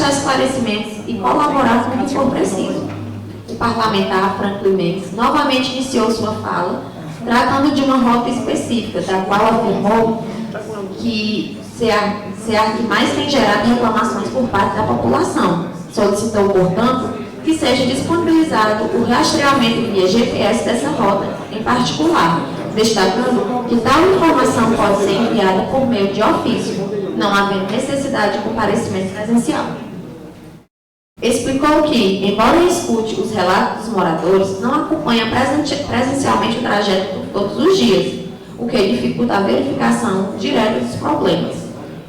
prestar esclarecimentos e colaborar com o que for preciso. O parlamentar Franklin Mendes novamente iniciou sua fala, tratando de uma rota específica, da qual afirmou que ser a que mais tem gerado reclamações por parte da população. Solicitou, portanto, que seja disponibilizado o rastreamento via GPS dessa rota, em particular, destacando que tal informação pode ser enviada por meio de ofício, não havendo necessidade de comparecimento presencial. Explicou que, embora escute os relatos dos moradores, não acompanha presencialmente o trajeto todos os dias, o que dificulta a verificação direta dos problemas.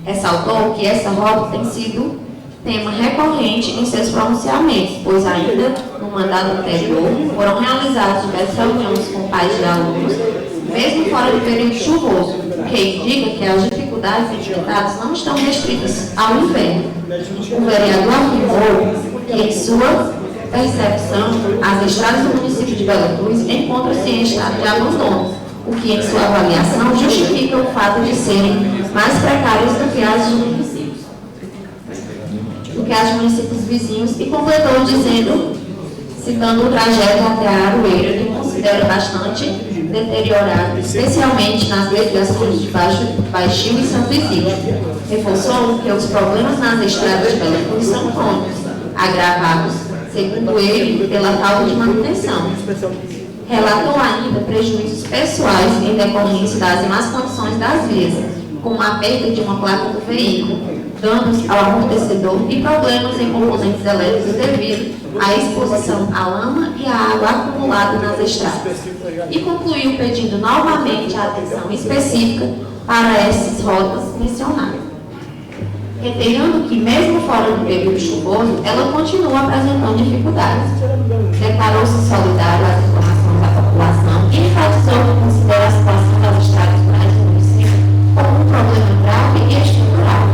Ressaltou que essa rota tem sido tema recorrente em seus pronunciamentos, pois ainda no mandato anterior foram realizadas diversas reuniões com pais de alunos, mesmo fora do período chuvoso, o que indica que as dificuldades enfrentadas não estão restritas ao inverno. O vereador afirmou que, em sua percepção, as estradas do município de Bela Cruz encontram-se em estado de abandono, o que, em sua avaliação, justifica o fato de serem mais precárias do que as municípios vizinhos, e completou dizendo, citando o trajeto até a Aroeira, que considera bastante deteriorado, especialmente nas desviações de Baixio e Santo Isidro. Reforçou que os problemas nas estradas de Bela Cruz são crônicos, agravados, segundo ele, pela falta de manutenção. Relatou ainda prejuízos pessoais em decorrência das más condições das vias, como a perda de uma placa do veículo, danos ao amortecedor e problemas em componentes elétricos devido à exposição à lama e à água acumulada nas estradas. E concluiu pedindo novamente a atenção específica para essas rotas mencionadas. Reiterando que, mesmo fora do período chuvoso, ela continua apresentando dificuldades. Declarou-se solidário às informações da população e enfatizou que considera a situação das estradas rurais do município como um problema grave e estrutural.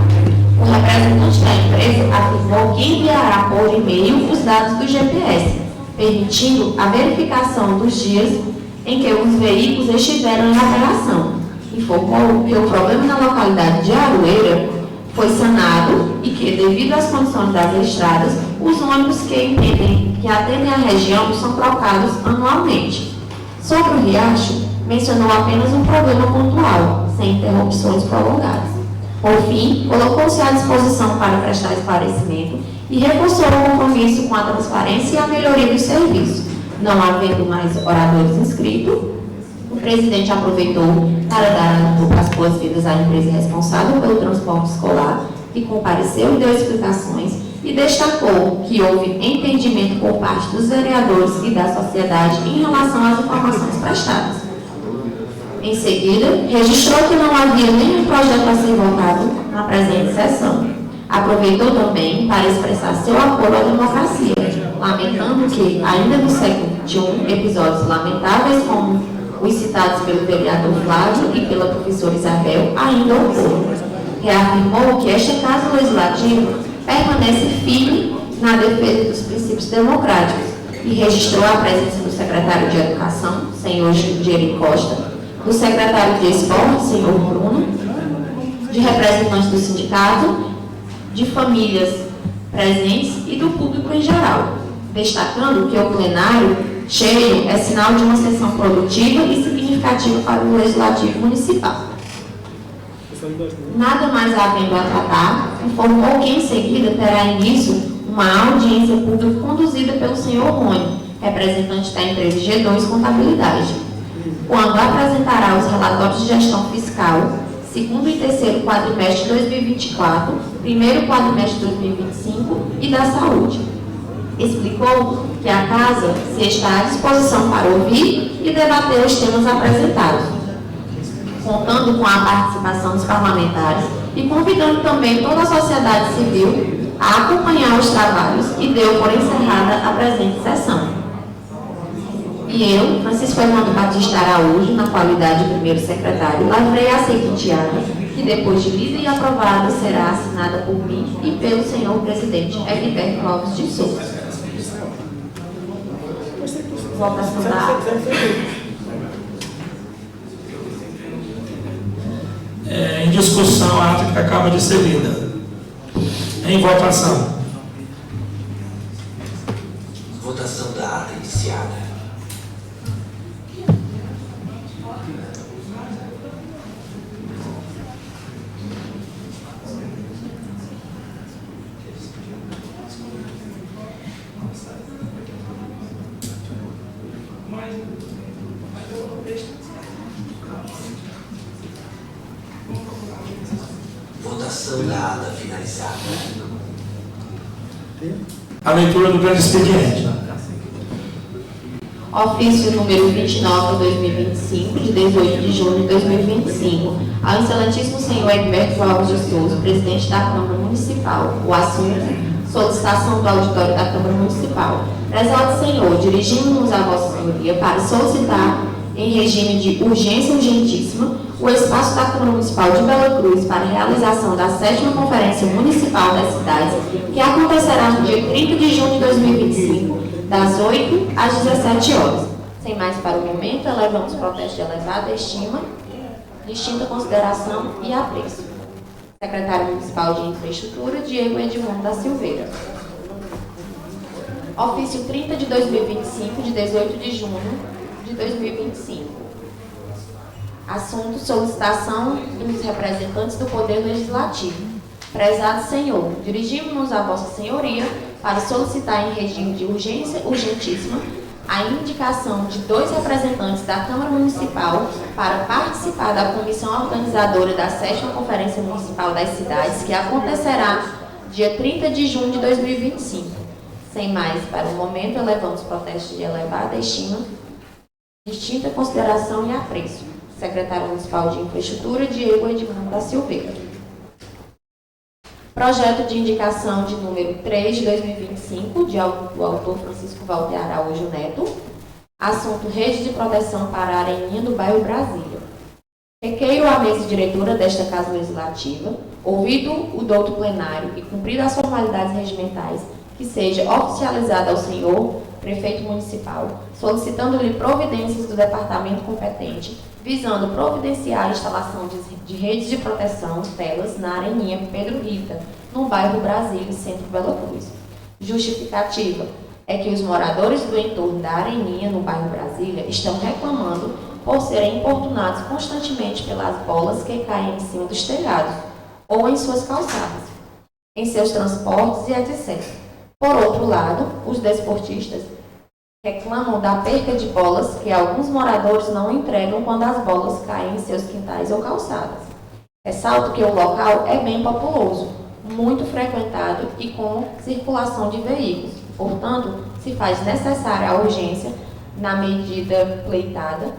O representante da empresa afirmou que enviará por e-mail os dados do GPS, permitindo a verificação dos dias em que os veículos estiveram em operação. Informou que o problema na localidade de Aroeira foi sanado e que, devido às condições das estradas, os ônibus que atendem a região são trocados anualmente. Sobre o riacho, mencionou apenas um problema pontual, sem interrupções prolongadas. Por fim, colocou-se à disposição para prestar esclarecimento e reforçou o compromisso com a transparência e a melhoria do serviço. Não havendo mais oradores inscritos, o presidente aproveitou para dar as boas-vindas à empresa responsável pelo transporte escolar, que compareceu e deu explicações, e destacou que houve entendimento por parte dos vereadores e da sociedade em relação às informações prestadas. Em seguida, registrou que não havia nenhum projeto a ser votado na presente sessão. Aproveitou também para expressar seu apoio à democracia, lamentando que, ainda no século XXI, episódios lamentáveis como os citados pelo vereador Flávio e pela professora Isabel ainda ocorram. Reafirmou que esta Casa Legislativa permanece firme na defesa dos princípios democráticos e registrou a presença do secretário de Educação, senhor Geri Costa, do secretário de Esporte, senhor Bruno, de representantes do sindicato, de famílias presentes e do público em geral, destacando que o plenário cheio é sinal de uma sessão produtiva e significativa para o Legislativo Municipal. Nada mais havendo a tratar, informou que em seguida terá início uma audiência pública conduzida pelo senhor Rony, representante da empresa G2 Contabilidade, quando apresentará os relatórios de gestão fiscal, segundo e terceiro quadrimestre de 2024, primeiro quadrimestre de 2025 e da saúde. Explicou que a Casa se está à disposição para ouvir e debater os temas apresentados, contando com a participação dos parlamentares e convidando também toda a sociedade civil a acompanhar os trabalhos, e deu por encerrada a presente sessão. E eu, Francisco Fernando Batista Araújo, na qualidade de primeiro secretário, lavrei a seguinte ata, que depois de lida e aprovada será assinada por mim e pelo senhor presidente Egberto Alves de Souza. Votação da ata. Em discussão, a ata que acaba de ser lida. Em votação. iniciada. Votação dada, finalizada. A leitura do grande expediente. Ofício número 29/2025, de 18 de junho de 2025, ao excelentíssimo senhor Egberto Alves de Souza, presidente da Câmara Municipal. O assunto: solicitação do auditório da Câmara Municipal. Prezado senhor, dirigimos-nos a vossa senhoria para solicitar, em regime de urgência urgentíssima, o espaço da Câmara Municipal de Bela Cruz para a realização da 7ª Conferência Municipal das Cidades, que acontecerá no dia 30 de junho de 2025, das 8 às 17 horas. Sem mais para o momento, elevamos protesto de elevada estima, distinta consideração e apreço. Secretário Municipal de Infraestrutura, Diego Edmundo da Silveira. Ofício 30 de 2025, de 18 de junho de 2025. Assunto: solicitação dos representantes do Poder Legislativo. Prezado senhor, dirigimos-nos a vossa senhoria para solicitar em regime de urgência urgentíssima a indicação de 2 representantes da Câmara Municipal para participar da comissão organizadora da 7ª Conferência Municipal das Cidades, que acontecerá dia 30 de junho de 2025. Sem mais, para o momento, elevamos protestos de elevada estima, distinta consideração e apreço. Secretário Municipal de Infraestrutura, Diego Edmundo da Silveira. Projeto de indicação de número 3 de 2025, do autor Francisco Walter Araújo Neto. Assunto: rede de proteção para a Areninha do bairro Brasília. Requeiro à mesa diretora desta Casa Legislativa, ouvido o douto plenário e cumprido as formalidades regimentais, que seja oficializada ao senhor prefeito municipal, solicitando-lhe providências do departamento competente, visando providenciar a instalação de redes de proteção, telas, na Areninha Pedro Rita, no bairro Brasília, centro Bela Cruz. Justificativa é que os moradores do entorno da Areninha, no bairro Brasília, estão reclamando por serem importunados constantemente pelas bolas que caem em cima dos telhados ou em suas calçadas, em seus transportes e etc. Por outro lado, os desportistas reclamam da perca de bolas que alguns moradores não entregam quando as bolas caem em seus quintais ou calçadas. Ressalto que o local é bem populoso, muito frequentado e com circulação de veículos. Portanto, se faz necessária a urgência na medida pleitada,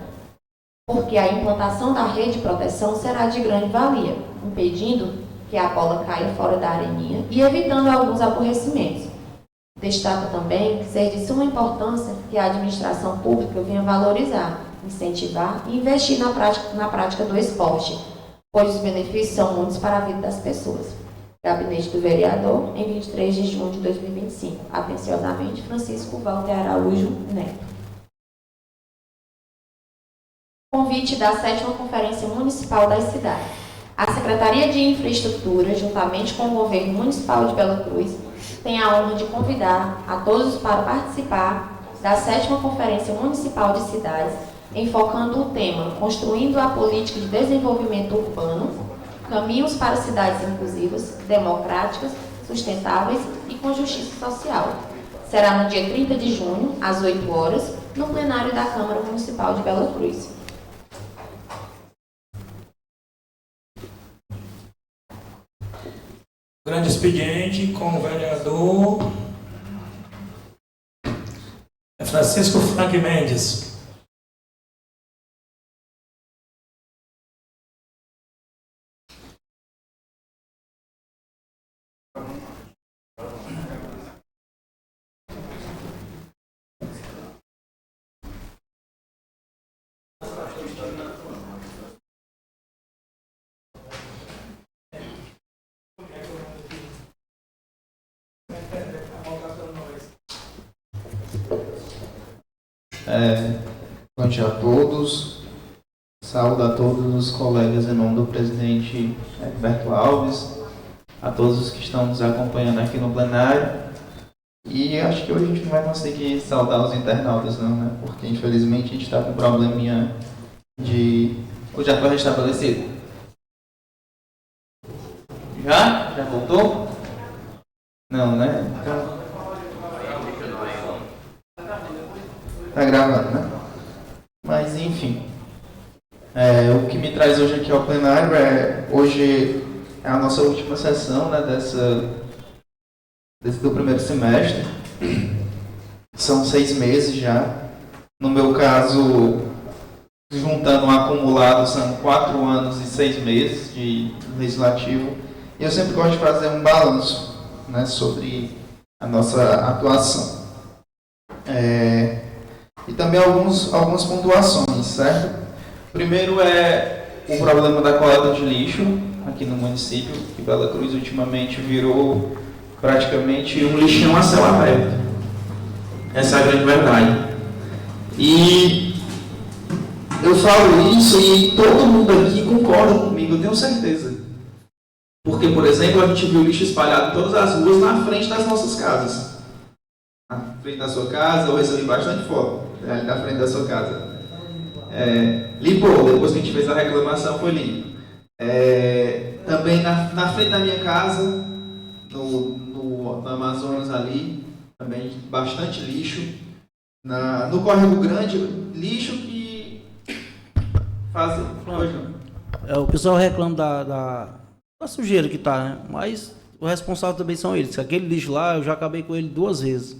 porque a implantação da rede de proteção será de grande valia, impedindo que a bola caia fora da areninha e evitando alguns aborrecimentos. Destaco também ser de suma importância que a administração pública venha valorizar, incentivar e investir na prática do esporte, pois os benefícios são muitos para a vida das pessoas. Gabinete do Vereador, em 23 de junho de 2025. Atenciosamente, Francisco Walter Araújo Neto. Convite da 7ª Conferência Municipal das Cidades. A Secretaria de Infraestrutura, juntamente com o Governo Municipal de Bela Cruz, tem a honra de convidar a todos para participar da 7ª Conferência Municipal de Cidades, enfocando o tema Construindo a Política de Desenvolvimento Urbano, Caminhos para Cidades Inclusivas, Democráticas, Sustentáveis e com Justiça Social. Será no dia 30 de junho, às 8 horas, no plenário da Câmara Municipal de Bela Cruz. Grande expediente com o vereador Francisco Frank Mendes. Bom dia a todos, saúdo a todos os colegas em nome do presidente Egberto Alves, a todos os que estão nos acompanhando aqui no plenário E acho que hoje a gente não vai conseguir saudar os internautas não, né? Porque infelizmente a gente está com um probleminha de... Ou já foi restabelecido? Já? Já voltou? Não, né? Então... Tá gravando, né? Mas enfim. O que me traz hoje aqui ao plenário hoje é a nossa última sessão, né, desse do primeiro semestre. São 6 meses já. No meu caso, juntando um acumulado, são 4 anos e 6 meses de legislativo. E eu sempre gosto de fazer um balanço, né, sobre a nossa atuação. E também algumas pontuações, certo? Primeiro é o problema da coleta de lixo aqui no município, que Bela Cruz ultimamente virou praticamente um lixão a céu aberto. Essa é a grande verdade. E eu falo isso e todo mundo aqui concorda comigo, eu tenho certeza. Porque, por exemplo, a gente viu lixo espalhado em todas as ruas na frente das nossas casas. Na frente da sua casa, eu recebi bastante foto ali na frente da sua casa. Limpou, depois que a gente fez a reclamação foi limpo. Também na frente da minha casa, no Amazonas ali, também bastante lixo. No Córrego Grande, lixo que faz... O pessoal reclama da sujeira que tá, né? Mas o responsável também são eles. Aquele lixo lá, eu já acabei com ele 2 vezes.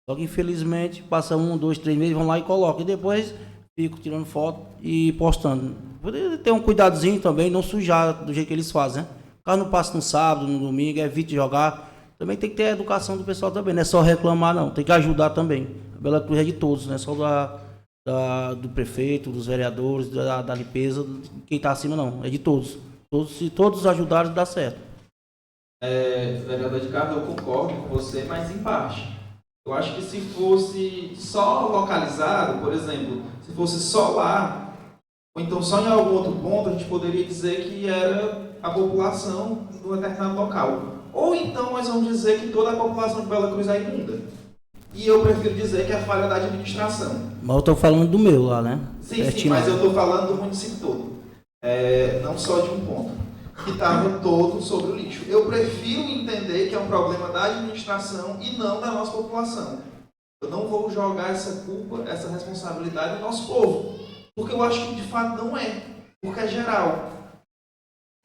Só que infelizmente passa 1, 2, 3 meses, vão lá e colocam. E depois fico tirando foto e postando. Poderia ter um cuidadozinho também, não sujar do jeito que eles fazem, né? O carro não passa no sábado, no domingo, evite jogar. Também tem que ter a educação do pessoal também, não é só reclamar não, tem que ajudar também. A Bela Cruz é de todos, não é só do prefeito, dos vereadores, da limpeza, quem está acima não, é de todos. Se todos ajudarem, dá certo. Vereador Ricardo, eu concordo com você, mas em parte. Eu acho que se fosse só localizado, por exemplo, se fosse só lá, ou então só em algum outro ponto, a gente poderia dizer que era a população de um determinado local. Ou então nós vamos dizer que toda a população de Bela Cruz é imunda. E eu prefiro dizer que é falha da administração. Mas eu estou falando do meu lá, né? Sim, mas eu estou falando do município todo. Não só de um ponto. Que estava todo sobre o lixo. Eu prefiro entender que é um problema da administração e não da nossa população. Eu não vou jogar essa culpa, essa responsabilidade no nosso povo. Porque eu acho que de fato não é. Porque é geral.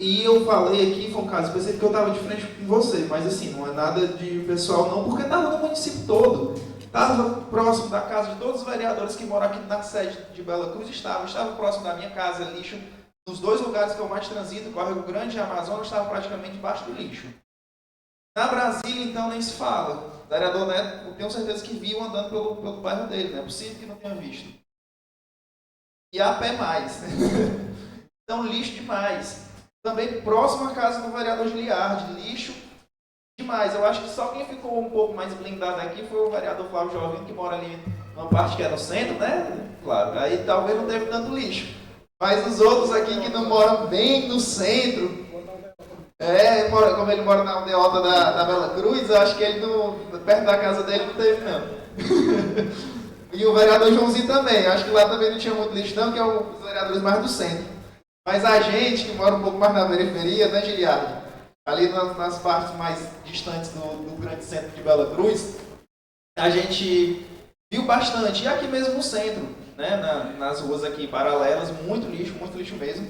E eu falei aqui, foi um caso específico que eu estava de frente com você, mas assim, não é nada de pessoal não, porque estava no município todo. Estava próximo da casa de todos os vereadores que moram aqui na sede de Bela Cruz, estava próximo da minha casa, lixo. Nos 2 lugares que eu mais transito, Córrego Grande e Amazonas, estava praticamente debaixo do lixo. Na Brasília, então, nem se fala. O vereador Neto, eu tenho certeza que viu andando pelo bairro dele, não é possível que não tenha visto. E a pé mais. Então, lixo demais. Também próximo à casa do vereador Giliardi, lixo demais. Eu acho que só quem ficou um pouco mais blindado aqui foi o vereador Flávio Jovem, que mora ali numa parte que é no centro, né? Claro, aí talvez não teve tanto lixo. Mas os outros aqui que não moram bem no centro, como ele mora na aldeota da Bela Cruz, eu acho que ele perto da casa dele não teve não. E o vereador Joãozinho também, eu acho que lá também não tinha muito lixo não, que é os vereadores mais do centro. Mas a gente que mora um pouco mais na periferia, né, Giliardi? Ali nas partes mais distantes do grande centro de Bela Cruz, a gente viu bastante. E aqui mesmo no centro, né, nas ruas aqui paralelas, muito lixo mesmo.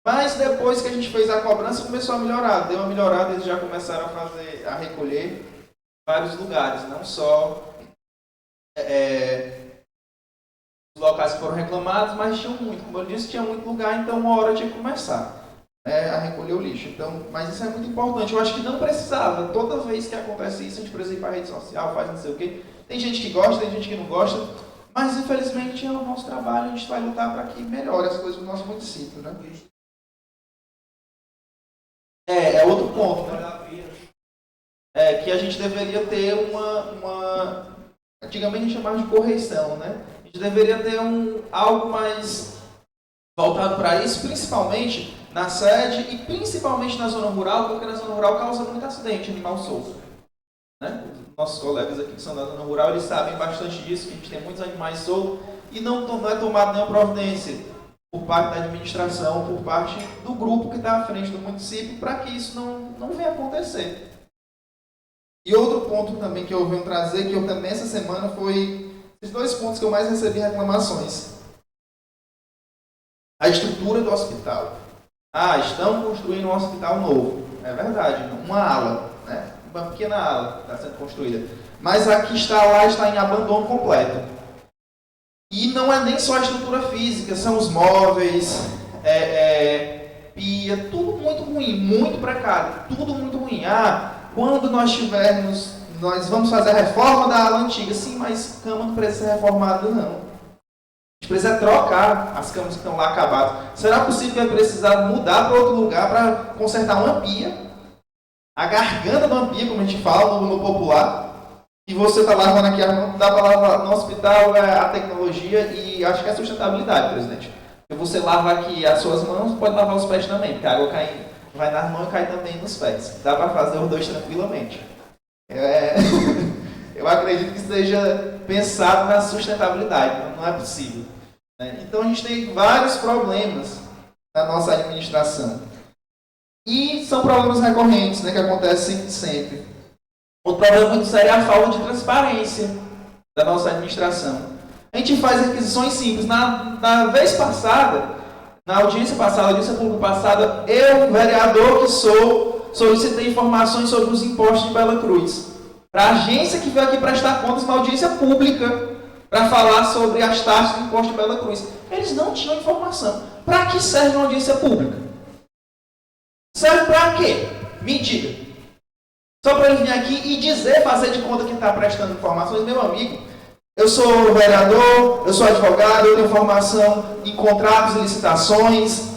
Mas depois que a gente fez a cobrança, começou a melhorar. Deu uma melhorada, eles já começaram a recolher vários lugares, não só os locais que foram reclamados, mas tinham muito. Como eu disse, tinha muito lugar, então uma hora tinha que começar a recolher o lixo. Então, mas isso é muito importante. Eu acho que não precisava. Toda vez que acontece isso, a gente precisa ir para a rede social, faz não sei o quê. Tem gente que gosta, tem gente que não gosta. Mas, infelizmente, é o nosso trabalho. A gente vai lutar para que melhore as coisas no nosso município, né? É outro ponto, né? Que a gente deveria ter uma antigamente a gente chamava de correção, né? A gente deveria ter algo mais voltado para isso, principalmente na sede e principalmente na zona rural, porque na zona rural causa muito acidente animal solto. né? Nossos colegas aqui que são da zona rural, eles sabem bastante disso, que a gente tem muitos animais soltos e não é tomado nenhuma providência por parte da administração, por parte do grupo que está à frente do município, para que isso não venha acontecer. E outro ponto também que eu venho trazer, que eu também essa semana, foi esses 2 pontos que eu mais recebi reclamações. A estrutura do hospital. Estão construindo um hospital novo. É verdade, uma ala, né? Uma pequena ala está sendo construída. Mas a que está lá está em abandono completo. E não é nem só a estrutura física, são os móveis, pia, tudo muito ruim, muito precário, tudo muito ruim. Quando nós vamos fazer a reforma da ala antiga. Sim, mas cama não precisa ser reformada, não. A gente precisa trocar as camas que estão lá acabadas. Será possível que vai precisar mudar para outro lugar para consertar uma pia? A garganta de uma pia, como a gente fala no popular. E você está lavando aqui a mão, dá para lavar no hospital, a tecnologia e acho que é a sustentabilidade, presidente. Porque você lava aqui as suas mãos, pode lavar os pés também, porque a água vai nas mãos e cai também nos pés. Dá para fazer os 2 tranquilamente. Eu acredito que seja pensado na sustentabilidade, não é possível. Né? Então a gente tem vários problemas na nossa administração. E são problemas recorrentes, né, que acontecem sempre. Outro problema muito sério é a falta de transparência da nossa administração. A gente faz requisições simples. Na vez passada, na audiência passada, audiência pública passada, eu, vereador que sou, solicitei informações sobre os impostos de Bela Cruz. Para a agência que veio aqui prestar contas na audiência pública, para falar sobre as taxas do imposto de Bela Cruz. Eles não tinham informação. Para que serve uma audiência pública? Serve para quê? Me diga. Só para ele vir aqui e dizer, fazer de conta que está prestando informações, meu amigo. Eu sou vereador, eu sou advogado, eu tenho formação em contratos e licitações,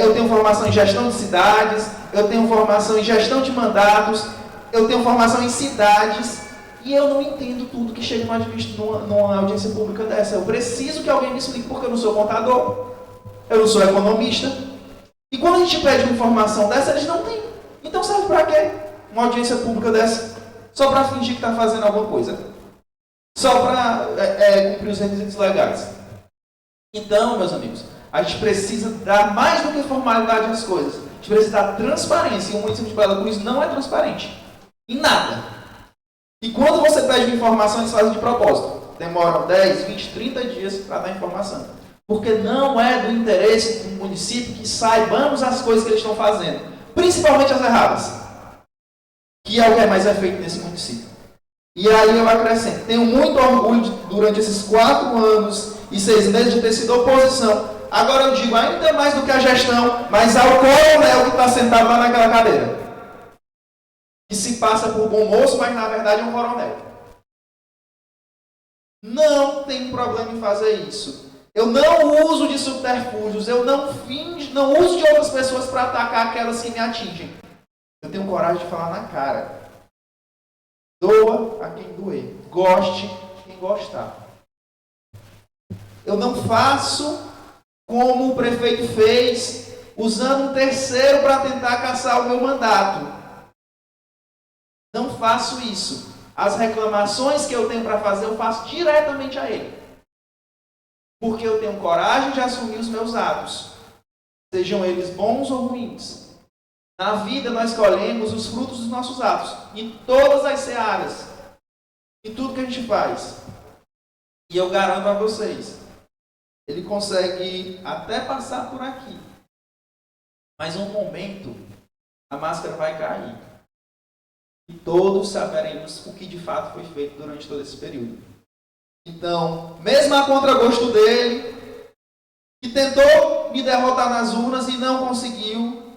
eu tenho formação em gestão de cidades, eu tenho formação em gestão de mandatos, eu tenho formação em cidades, e eu não entendo tudo que chega numa audiência pública dessa. Eu preciso que alguém me explique, porque eu não sou contador, eu não sou economista. E quando a gente pede uma informação dessa, eles não têm. Então serve para quê? Uma audiência pública dessa? Só para fingir que está fazendo alguma coisa. Só para cumprir os requisitos legais. Então, meus amigos, a gente precisa dar mais do que formalidade às coisas. A gente precisa dar transparência. E o município de Bela Cruz não é transparente. Em nada. E quando você pede uma informação, eles fazem de propósito. Demoram 10, 20, 30 dias para dar informação. Porque não é do interesse do município que saibamos as coisas que eles estão fazendo. Principalmente as erradas. Que é o que é mais feito nesse município. E aí eu acrescento. Tenho muito orgulho durante esses 4 anos e 6 meses de ter sido oposição. Agora eu digo ainda mais do que a gestão, mas ao coronel que está sentado lá naquela cadeira. Que se passa por bom moço, mas na verdade é um coronel. Não tem problema em fazer isso. Eu não uso de subterfúgios, eu não uso de outras pessoas para atacar aquelas que me atingem. Eu tenho coragem de falar na cara. Doa a quem doer. Goste quem gostar. Eu não faço como o prefeito fez, usando um terceiro para tentar caçar o meu mandato. Não faço isso. As reclamações que eu tenho para fazer, eu faço diretamente a ele. Porque eu tenho coragem de assumir os meus atos. Sejam eles bons ou ruins. Na vida nós colhemos os frutos dos nossos atos. Em todas as searas. Em tudo que a gente faz. E eu garanto a vocês. Ele consegue até passar por aqui. Mas um momento, a máscara vai cair. E todos saberemos o que de fato foi feito durante todo esse período. Então, mesmo a contragosto dele, que tentou me derrotar nas urnas e não conseguiu,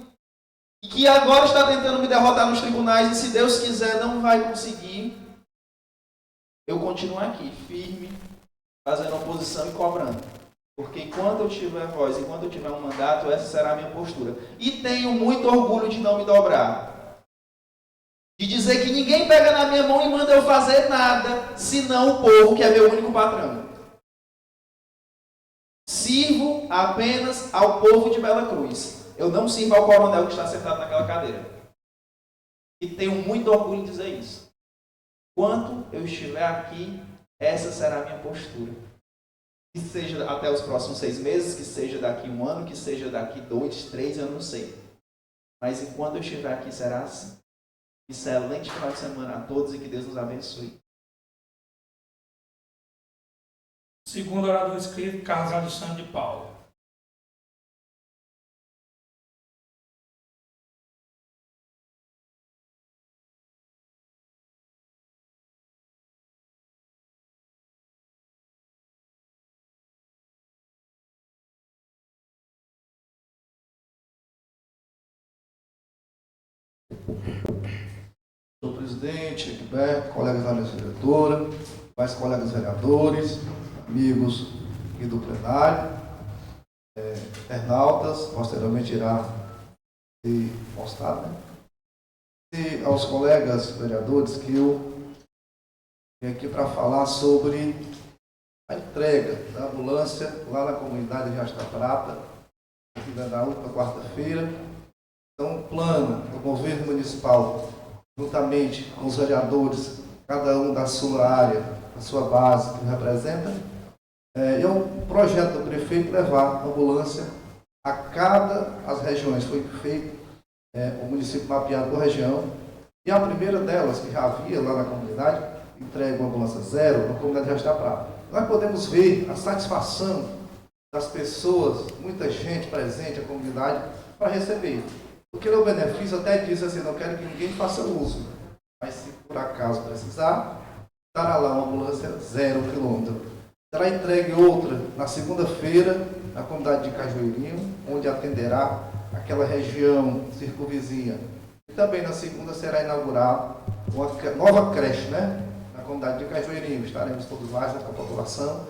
e que agora está tentando me derrotar nos tribunais, e se Deus quiser não vai conseguir, eu continuo aqui, firme, fazendo oposição e cobrando. Porque enquanto eu tiver voz, enquanto eu tiver um mandato, essa será a minha postura. E tenho muito orgulho de não me dobrar. De dizer que ninguém pega na minha mão e manda eu fazer nada, senão o povo, que é meu único patrão. Sirvo apenas ao povo de Bela Cruz. Eu não sirvo ao coronel que está sentado naquela cadeira. E tenho muito orgulho de dizer isso. Enquanto eu estiver aqui, essa será a minha postura. Que seja até os próximos 6 meses, que seja daqui 1 ano, que seja daqui 2, 3, eu não sei. Mas enquanto eu estiver aqui, será assim. Excelente final de semana a todos e que Deus nos abençoe. Segundo orador inscrito, Carlos Alexandre de Paula. Senhor presidente, Egberto, colegas da mesa diretora, mais colegas vereadores, amigos aqui do plenário, internautas, posteriormente irá ser postado, né? E aos colegas vereadores que eu vim aqui para falar sobre a entrega da ambulância lá na comunidade de Rasta Prata, aqui na última quarta-feira. Então, o plano do governo municipal, juntamente com os vereadores, cada um da sua área, da sua base que representa, é um projeto do prefeito levar a ambulância a cada as regiões. Foi feito o município mapeado por região, e a primeira delas, que já havia lá na comunidade, entrega uma ambulância zero na comunidade de Rasta Prata. Nós podemos ver a satisfação das pessoas, muita gente presente, a comunidade, para receber. Porque o benefício até diz assim, não quero que ninguém faça uso, mas se por acaso precisar, estará lá uma ambulância 0 quilômetro. Será entregue outra na segunda-feira, na comunidade de Cajueirinho, onde atenderá aquela região circunvizinha. E também na segunda será inaugurada uma nova creche, né? Na comunidade de Cajueirinho. Estaremos todos lá junto com a população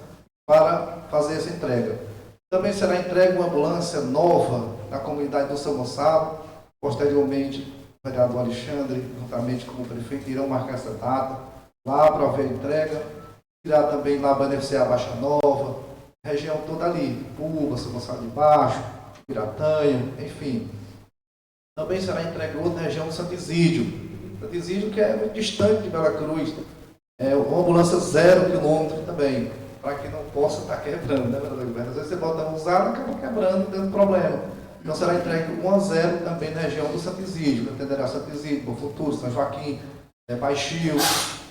para fazer essa entrega. Também será entregue uma ambulância nova na comunidade do São Gonçalo. Posteriormente, o vereador Alexandre, juntamente com o prefeito, irão marcar essa data lá para haver entrega. Irá também lá beneficiar a Baixa Nova, região toda ali, Puba, São Gonçalo de Baixo, Piratanha, enfim. Também será entregue outra região do Santo Isídio. Santo Isídio, que é muito distante de Bela Cruz. Uma ambulância 0 quilômetro também, para que não possa estar quebrando, né, vereador? Às vezes você bota uma usada e acaba quebrando, dando problema. Então será entregue 1 a 0 também na região do Santo Isídio, que atenderá Santo Isídio, Bom Futuro, São Joaquim, Baixio,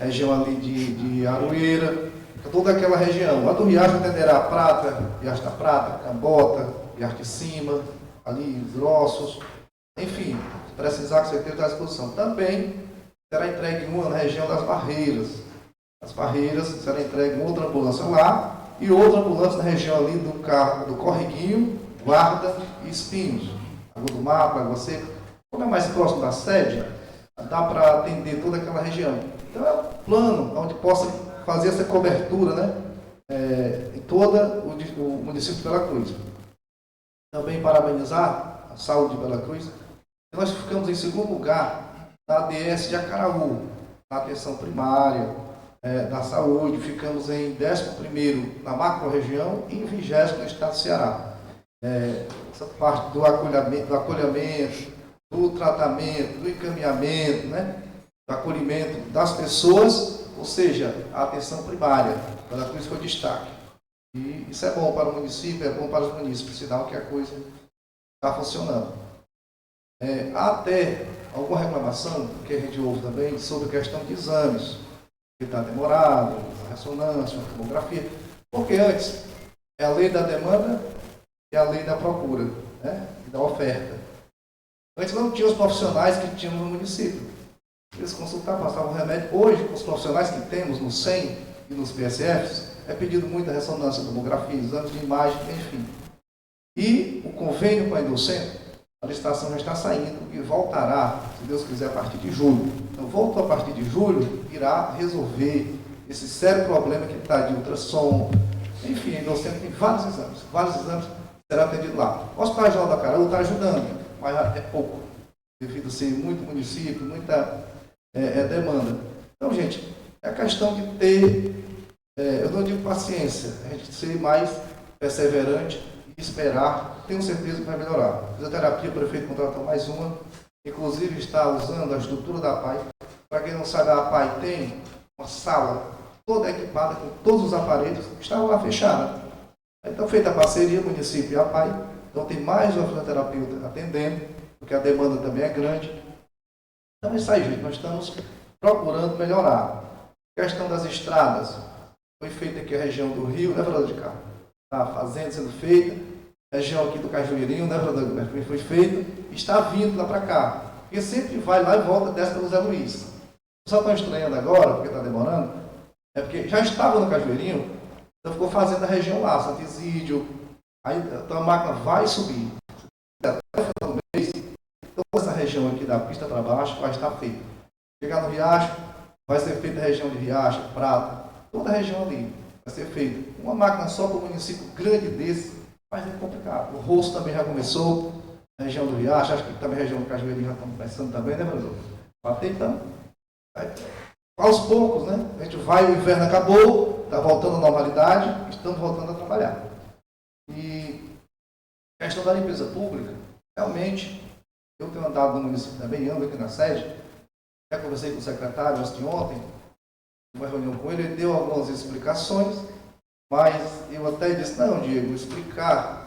região ali de Aroeira, toda aquela região. A do Riacho atenderá Prata, Riacho da Prata, Cambota, Riacho de Cima, ali os Grossos, enfim, se precisar que você esteja à disposição. Também será entregue uma na região das Barreiras. As Barreiras será entregue outra ambulância lá e outra ambulância na região ali do Correguinho, Guarda e Espinhos, Água do Mato, Água Seca. Como é mais próximo da sede, dá para atender toda aquela região. Então é um plano onde possa fazer essa cobertura, né, em todo o município de Bela Cruz. Também parabenizar a saúde de Bela Cruz. Nós ficamos em segundo lugar na ADS de Acaraú, na atenção primária da saúde. Ficamos em 11º na macro-região e em 20º no estado do Ceará. Essa parte do acolhimento, do tratamento, do encaminhamento, né, do acolhimento das pessoas, ou seja, a atenção primária. Bela Cruz foi destaque. E isso é bom para o município, é bom para os municípios, sinal que a coisa está funcionando. Há até alguma reclamação que a gente ouve também sobre a questão de exames, que está demorado, a ressonância, a tomografia, porque antes é a lei da demanda e a lei da procura, né, e da oferta. Antes não tinha os profissionais que tínhamos no município. Eles consultavam, passavam remédio. Hoje, os profissionais que temos no SEM e nos PSFs, é pedido muita ressonância, tomografia, exames de imagem, enfim. E o convênio com a Endocentro, a licitação já está saindo e voltará, se Deus quiser, a partir de julho. Então, voltou a partir de julho, irá resolver esse sério problema que está de ultrassom. Enfim, a Endocentro tem vários exames será atendido lá. O Hospital Regional da Acaraú está ajudando, mas é pouco, devido a ser muito município, muita demanda. Então, gente, é a questão de ter, eu não digo paciência, a gente ser mais perseverante e esperar, tenho certeza que vai melhorar. Fisioterapia, o prefeito contratou mais uma, inclusive está usando a estrutura da APAI. Para quem não sabe, a APAI tem uma sala toda equipada com todos os aparelhos, estava lá fechada. Então, feita a parceria, município e a PAI, então tem mais uma fisioterapeuta atendendo, porque a demanda também é grande. Então, isso aí, gente, nós estamos procurando melhorar. A questão das estradas, foi feita aqui a região do Rio, né, vereador de carro? Está fazendo, sendo feita. A região aqui do Cajueirinho, né, vereador Gilberto, também foi feita. Está vindo lá para cá. Porque sempre vai lá e volta, desce pelo Zé Luiz. Só estão estranhando agora, porque está demorando, é porque já estava no Cajueirinho, então ficou fazendo a região lá, Santo Isídio. Aí então a máquina vai subir. Até o final do mês, toda essa região aqui da pista para baixo vai estar feita. Chegar no Riacho, vai ser feita a região de Riacho, Prata, toda a região ali vai ser feita. Uma máquina só para um município grande desse, mas é complicado. O Rosto também já começou, a região do Riacho, acho que também a região do Cajueirinho já estão começando também, né, vereador? Bater então. Aos poucos, né? A gente vai, o inverno acabou, está voltando à normalidade, estamos voltando a trabalhar. E a questão da limpeza pública, realmente, eu tenho andado no município também, ando aqui na sede, já conversei com o secretário antes de ontem, uma reunião com ele, ele deu algumas explicações, mas eu até disse, não, Diego, explicar,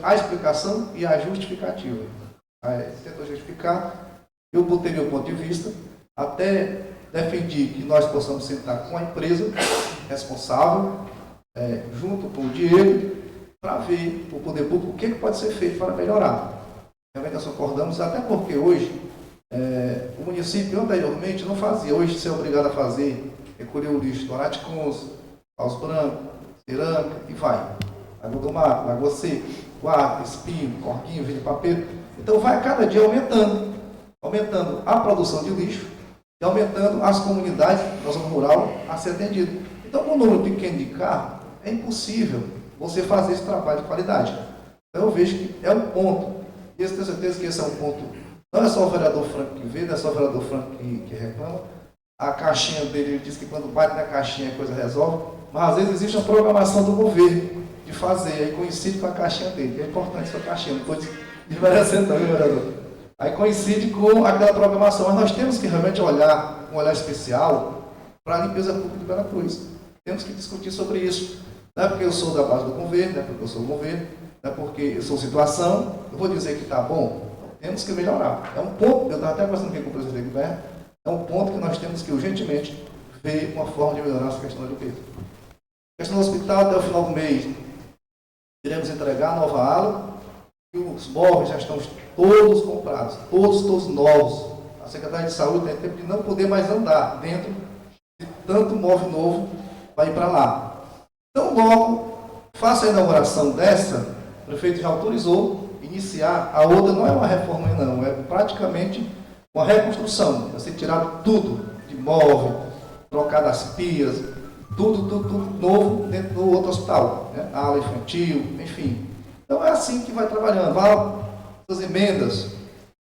a explicação e a justificativa. Aí, tentou justificar, eu botei meu ponto de vista, até defendi que nós possamos sentar com a empresa responsável, junto com o Diego, para ver o poder público o que pode ser feito para melhorar. Realmente nós concordamos, até porque hoje o município anteriormente não fazia, hoje você é obrigado a fazer, recolher o lixo do Araticons, Paus Branco, cerâmica e vai. Lagoa do Mar, Lagoa Seca, Guarda, Espinho, Corquinho, Vila Papeiro. Então vai a cada dia aumentando a produção de lixo e aumentando as comunidades da zona rural a ser atendido. Então, com um número pequeno de carro, é impossível você fazer esse trabalho de qualidade. Então, eu vejo que é um ponto, e eu tenho certeza que esse é um ponto, não é só o vereador Franco que vê, não é só o vereador Franco que reclama. A caixinha dele, ele diz que quando bate na caixinha a coisa resolve, mas às vezes existe uma programação do governo de fazer, aí coincide com a caixinha dele, que é importante essa caixinha, não estou desmerecendo também, vereador. Aí coincide com aquela programação, mas nós temos que realmente olhar, um olhar especial para a limpeza pública de Veracruz. Temos que discutir sobre isso. Não é porque eu sou da base do governo, não é porque eu sou do governo, não é porque eu sou situação, eu vou dizer que está bom. Temos que melhorar. É um ponto, eu estava até conversando aqui com o presidente Guilherme, é um ponto que nós temos que urgentemente ver uma forma de melhorar essa questão da limpeza. A questão do hospital, até o final do mês, iremos entregar a nova ala, e os móveis já estão todos comprados, todos novos. A Secretaria de Saúde tem tempo de não poder mais andar dentro de tanto móvel novo para ir para lá. Então, logo, faça a inauguração dessa, o prefeito já autorizou iniciar. A outra não é uma reforma, não, é praticamente uma reconstrução. Vai ser tirado tudo de móvel, trocado as pias, tudo novo dentro do outro hospital, né? A ala infantil, enfim. Então é assim que vai trabalhando. As emendas,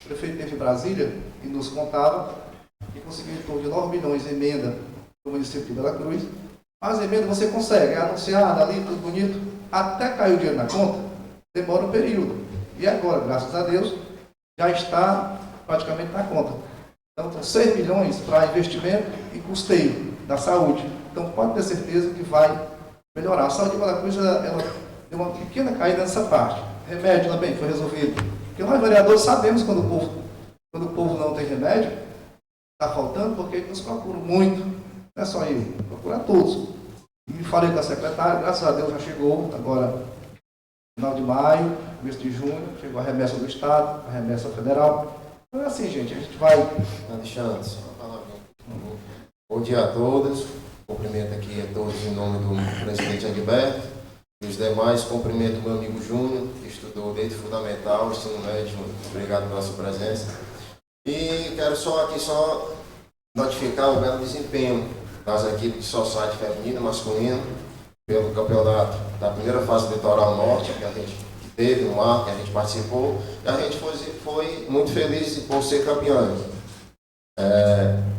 o prefeito teve em Brasília e nos contava que conseguiu em torno de 9 milhões de emenda do município de Veracruz. As emendas você consegue, é anunciada ali, tudo bonito, até cair o dinheiro na conta, demora um período. E agora, graças a Deus, já está praticamente na conta. Então, são 6 milhões para investimento e custeio da saúde. Então, pode ter certeza que vai melhorar. A saúde de Veracruz, ela deu uma pequena caída nessa parte. Remédio também foi resolvido. Porque nós, vereadores, sabemos quando o povo não tem remédio, está faltando, porque eles nos procuram muito. Não é só eu, procura todos. E falei com a secretária, graças a Deus já chegou, agora, final de maio, mês de junho, chegou a remessa do Estado, a remessa federal. Então é assim, gente, a gente vai... Alexandre, só uma palavrinha, por favor. Bom dia a todos, cumprimento aqui a todos em nome do presidente Agberto e os demais, cumprimento o meu amigo Júnior, que estudou desde fundamental, ensino médio, obrigado pela sua presença. E quero só notificar o belo desempenho das equipes de society feminina e masculina pelo campeonato da primeira fase do Litoral Norte, que a gente teve no mar, que a gente participou, e a gente foi muito feliz por ser campeão.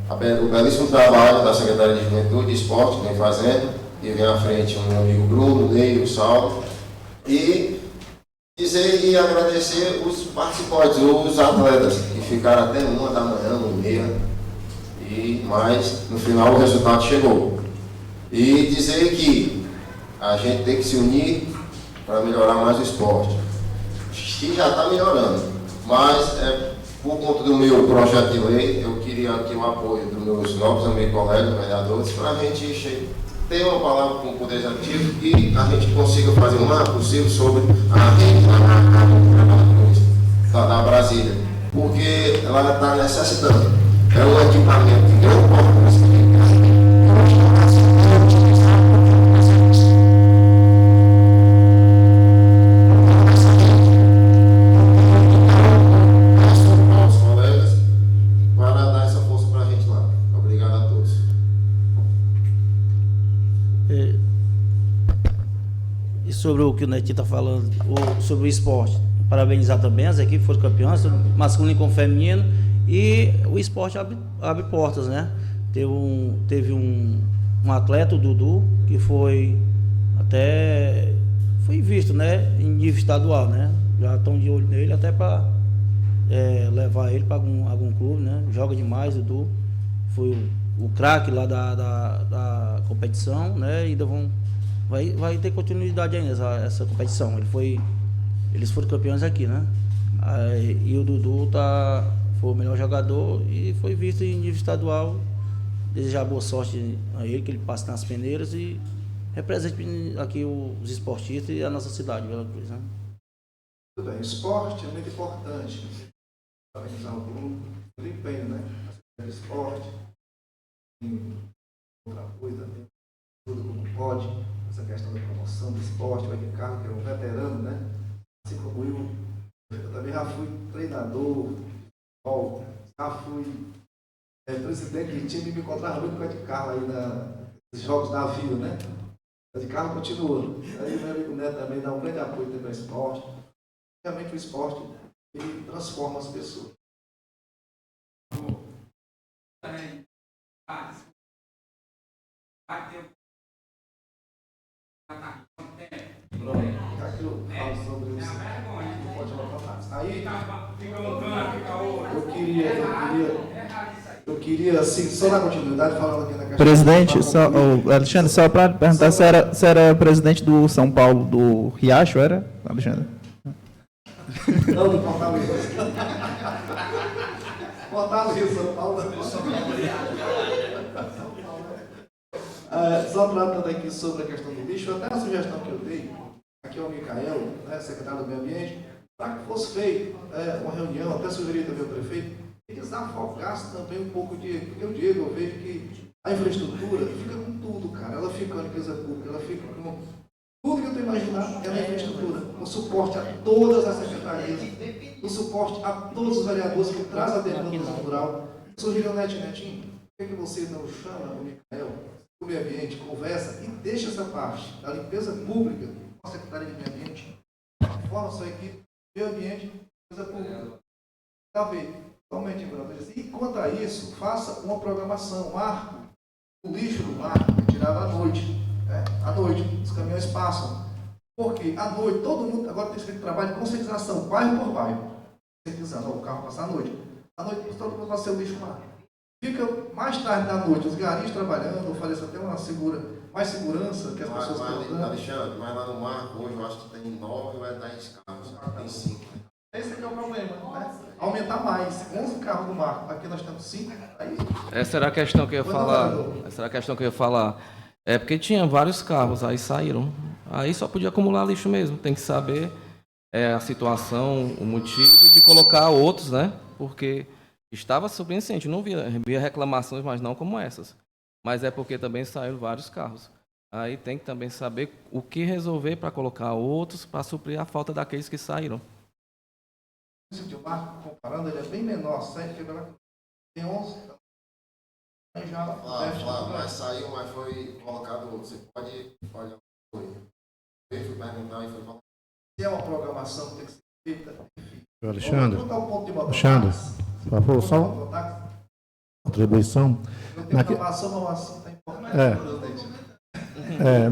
O belíssimo trabalho da Secretaria de Juventude e Esporte que vem fazendo, e vem à frente o meu amigo Bruno, o Ney, o Saulo, e dizer e agradecer os participantes, os atletas, que ficaram até 1h da manhã, 1h30, Mas no final o resultado chegou. E dizer que a gente tem que se unir para melhorar mais o esporte. Que já está melhorando, mas por conta do meu projeto de lei, eu queria aqui o apoio dos meus novos amigos, colegas, vereadores, para a gente ter uma palavra com o Poder Executivo e a gente consiga fazer um marco possível sobre a rede da Brasília, porque ela está necessitando. É um equipamento que não pode. Sobre o que o Netinho está falando, sobre o esporte. Parabenizar também as equipes que foram campeãs, masculino e feminino, e o esporte abre portas, né? Teve um atleta, o Dudu, que foi visto, né, em nível estadual, né? Já estão de olho nele até para levar ele para algum clube, né? Joga demais, Dudu. Foi o craque lá da competição, né? E ainda vai ter continuidade ainda essa competição. Eles foram campeões aqui, né? E o Dudu foi o melhor jogador e foi visto em nível estadual. Desejar boa sorte a ele, que ele passe nas peneiras e represente aqui os esportistas e a nossa cidade, Bela Cruz, né? Tudo bem, esporte é muito importante. Parabenizar o grupo, o empenho, né? O esporte, outra coisa também, tudo como pode. Essa questão da promoção do esporte, vai de carro, que é um veterano, né? Assim como eu também já fui treinador, já fui presidente de time e me encontrava muito com a de carro aí nos jogos da vida, né? A de carro continua. Aí meu amigo Neto também dá um grande apoio também ao esporte. Realmente o esporte, ele transforma as pessoas. Já que eu falo sobre isso, não pode levantar. Aí, eu queria, assim, só na continuidade, falando aqui na questão... Presidente, Alexandre, só para perguntar se era presidente do São Paulo, do Riacho, era, Alexandre? Não, do Fortaleza. Fortaleza, São Paulo. Só tratando aqui sobre a questão do lixo, até a sugestão que eu dei, aqui ao Micael, né, secretário do Meio Ambiente, para que fosse feita uma reunião, até sugeri também ao prefeito, que desafogasse também um pouco o Diego, porque o Diego, eu vejo que a infraestrutura fica com tudo, cara, ela fica na empresa pública, ela fica com tudo que eu estou imaginando, é na infraestrutura, o suporte a todas as secretarias, o suporte a todos os vereadores que trazem a demanda cultural. Sugeriu Netinho, por que você não chama o Micael, o meio ambiente, conversa e deixa essa parte da limpeza pública com a Secretaria de Meio Ambiente, forma sua equipe, meio ambiente, limpeza pública. Está bem, somente em e quanto a isso, faça uma programação, marco o lixo do mar é tirado à noite. À noite, os caminhões passam. Porque à noite, todo mundo agora tem feito trabalho de conscientização, bairro por bairro. Conscientizando, o carro passa à noite. À noite, todo mundo vai ser o lixo lá. Fica mais tarde da noite, os garis trabalhando, oferece até mais segurança que as pessoas estão. Alexandre, mas lá no mar, hoje eu acho que tem 9 ou 10 carros, tem 5. Esse aqui é o problema, né? Aumentar mais, 11 carros no mar, aqui nós temos 5. Aí... Essa era a questão que eu ia falar. É porque tinha vários carros, aí saíram. Aí só podia acumular lixo mesmo, tem que saber a situação, o motivo de colocar outros, né? Porque estava sob incêndio, não via reclamações, mas não como essas. Mas é porque também saíram vários carros. Aí tem que também saber o que resolver para colocar outros para suprir a falta daqueles que saíram. De marco, comparando, ele é bem menor, 7 que tem 11. Mas saiu, mas foi colocado. Você pode foi perguntar e foi colocado. Se é uma programação que tem que ser feita, Alexandre, Alexandre, por favor, só uma contribuição.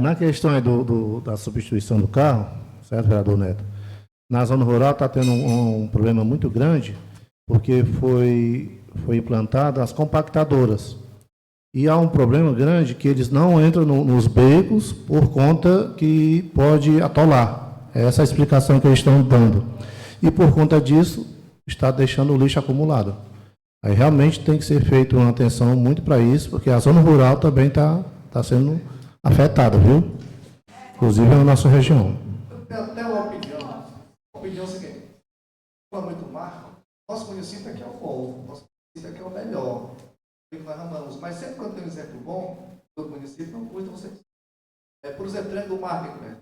Na questão aí da substituição do carro, certo, vereador Neto? Na zona rural está tendo um problema muito grande, porque foi foi implantada as compactadoras. E há um problema grande que eles não entram nos becos por conta que pode atolar. É essa a explicação que eles estão dando. E por conta disso, está deixando o lixo acumulado. Aí realmente tem que ser feita uma atenção muito para isso, porque a zona rural também está sendo afetada, viu? Inclusive na nossa região. Tem até uma opinião. A opinião é a seguinte. Fala muito Marco. Nosso município aqui é o bom. Nosso município aqui é o melhor. Que nós amamos. Mas sempre quando tem um exemplo bom, do município não custa você. Por exemplo, treino do marketing, né?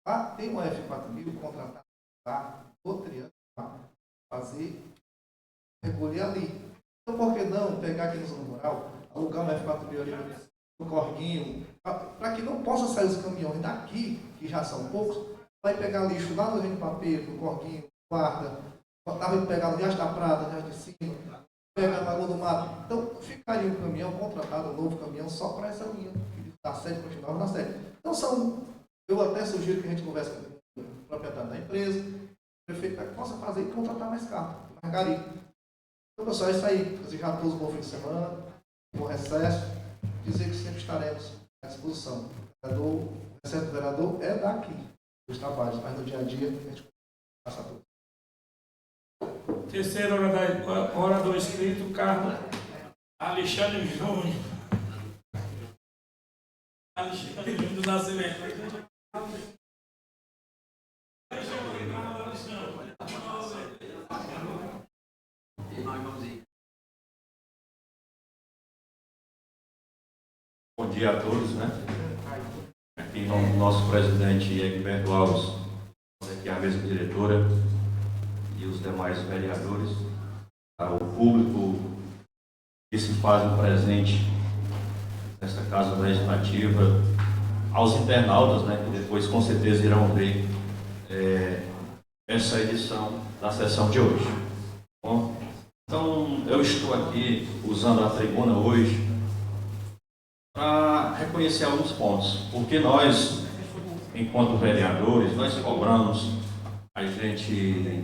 Lá tem um F4000 contratado lá, outro triângulo, fazer, recolher ali. Então, por que não pegar aqui no zona rural, alugar um F4000 ali no Corguinho, para que não possa sair os caminhões daqui, que já são poucos, vai pegar lixo lá no Reino Papeiro, no Corguinho, no Guarda, vai pegar no Riacho da Prata, no Riacho de Cima, pega na Lagoa do Mato. Então, ficaria um caminhão contratado, um novo caminhão, só para essa linha, da sede continuava na sede. Então, eu até sugiro que a gente converse com o proprietário da empresa, o prefeito, para que possa fazer e contratar mais carro, mais garimpo. Então, pessoal, é isso aí. Desejar a todos um bom fim de semana, um bom recesso, dizer que sempre estaremos à disposição. O recesso do vereador é daqui, dos trabalhos, mas no dia a dia a gente passa tudo. Terceira hora do inscrito, Carlos Alexandre Júnior. Alexandre Júnior do Nascimento. Bom dia a todos, né? Aqui em nome do nosso presidente Egberto Alves, aqui a mesa diretora e os demais vereadores, ao público que se faz presente nesta Casa Legislativa, aos internautas, né, que depois com certeza irão ver essa edição da sessão de hoje. Bom, então, eu estou aqui usando a tribuna hoje para reconhecer alguns pontos, porque nós, enquanto vereadores, nós cobramos, a gente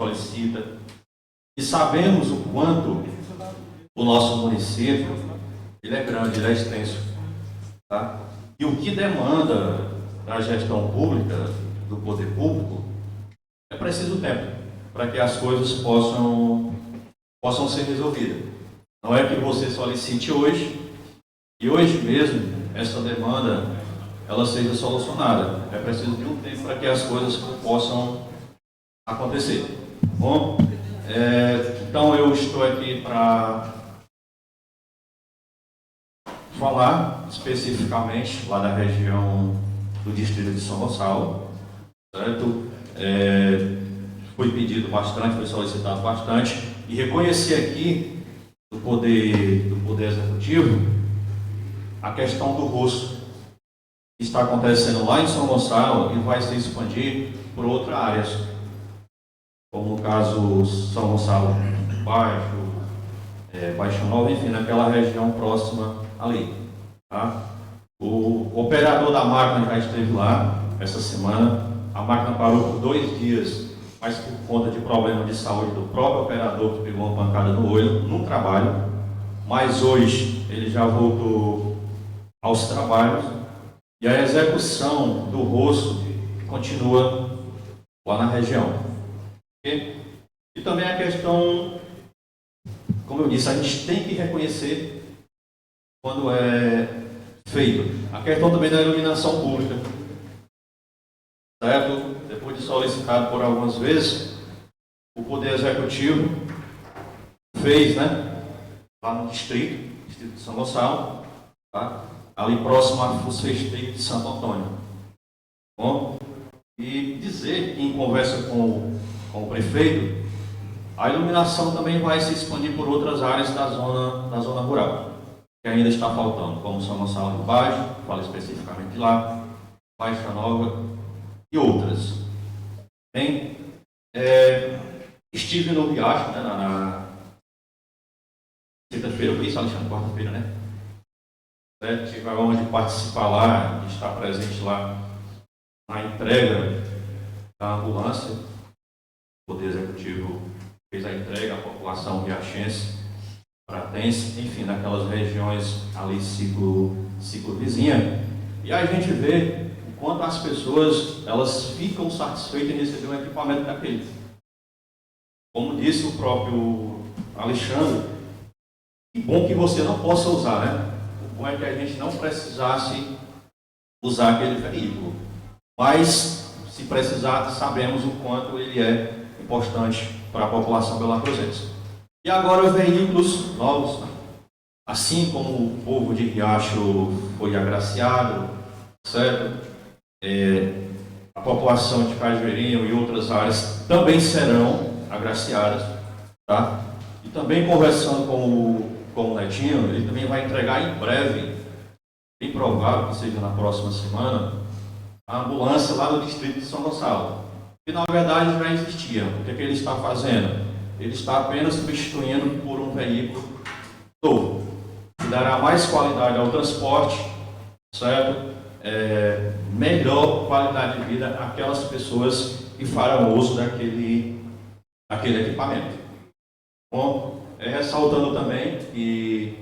solicita e sabemos o quanto o nosso município ele é grande, ele é extenso, tá? E o que demanda da gestão pública, do poder público, é preciso tempo para que as coisas possam ser resolvidas. Não é que você solicite hoje e hoje mesmo essa demanda ela seja solucionada. É preciso de um tempo para que as coisas possam acontecer. Bom, então eu estou aqui para falar especificamente lá da região do distrito de São Gonçalo, certo? Foi pedido bastante, foi solicitado bastante, e reconhecer aqui do poder executivo a questão do rosto que está acontecendo lá em São Gonçalo e vai se expandir por outras áreas, como no caso São Gonçalo Baixo, Baixo Novo, enfim, naquela região próxima ali. Tá? O operador da máquina já esteve lá essa semana, a máquina parou por 2 dias, mas por conta de problema de saúde do próprio operador que pegou uma pancada no olho, no trabalho, mas hoje ele já voltou aos trabalhos e a execução do rosto continua lá na região. Okay? E também a questão, como eu disse, a gente tem que reconhecer quando é feito. A questão também da iluminação pública. Certo? Depois de solicitado por algumas vezes, o Poder Executivo fez, né, lá no distrito de São Gonçalo, tá? Ali próximo à Fusfesteiro de Santo Antônio. Bom, e dizer que em conversa com o prefeito, a iluminação também vai se expandir por outras áreas da zona rural, que ainda está faltando, como São Gonçalo de Baixo, falo especificamente de lá, Baixa Nova e outras. Bem, estive no Riacho, né, na quinta-feira, foi isso, Alexandre? Quarta-feira, né? Tive a honra de participar lá, de estar presente lá na entrega da ambulância. O Poder Executivo fez a entrega à população riachense, pratense, enfim, naquelas regiões ali ciclo vizinha. E a gente vê o quanto as pessoas elas ficam satisfeitas em receber um equipamento daquele. Como disse o próprio Alexandre, que bom que você não possa usar, né? O bom é que a gente não precisasse usar aquele veículo. Mas, se precisar, sabemos o quanto ele é importante para a população belacruzense. E agora, veículos novos, né? Assim como o povo de Riacho foi agraciado, certo? A população de Cajueirinho e outras áreas também serão agraciadas, tá? E também conversando com o Netinho, ele também vai entregar em breve, bem provável que seja na próxima semana, a ambulância lá do distrito de São Gonçalo, que na verdade já existia. O que ele está fazendo? Ele está apenas substituindo por um veículo novo, que dará mais qualidade ao transporte, certo? Melhor qualidade de vida àquelas pessoas que farão uso daquele equipamento. Bom, ressaltando também que,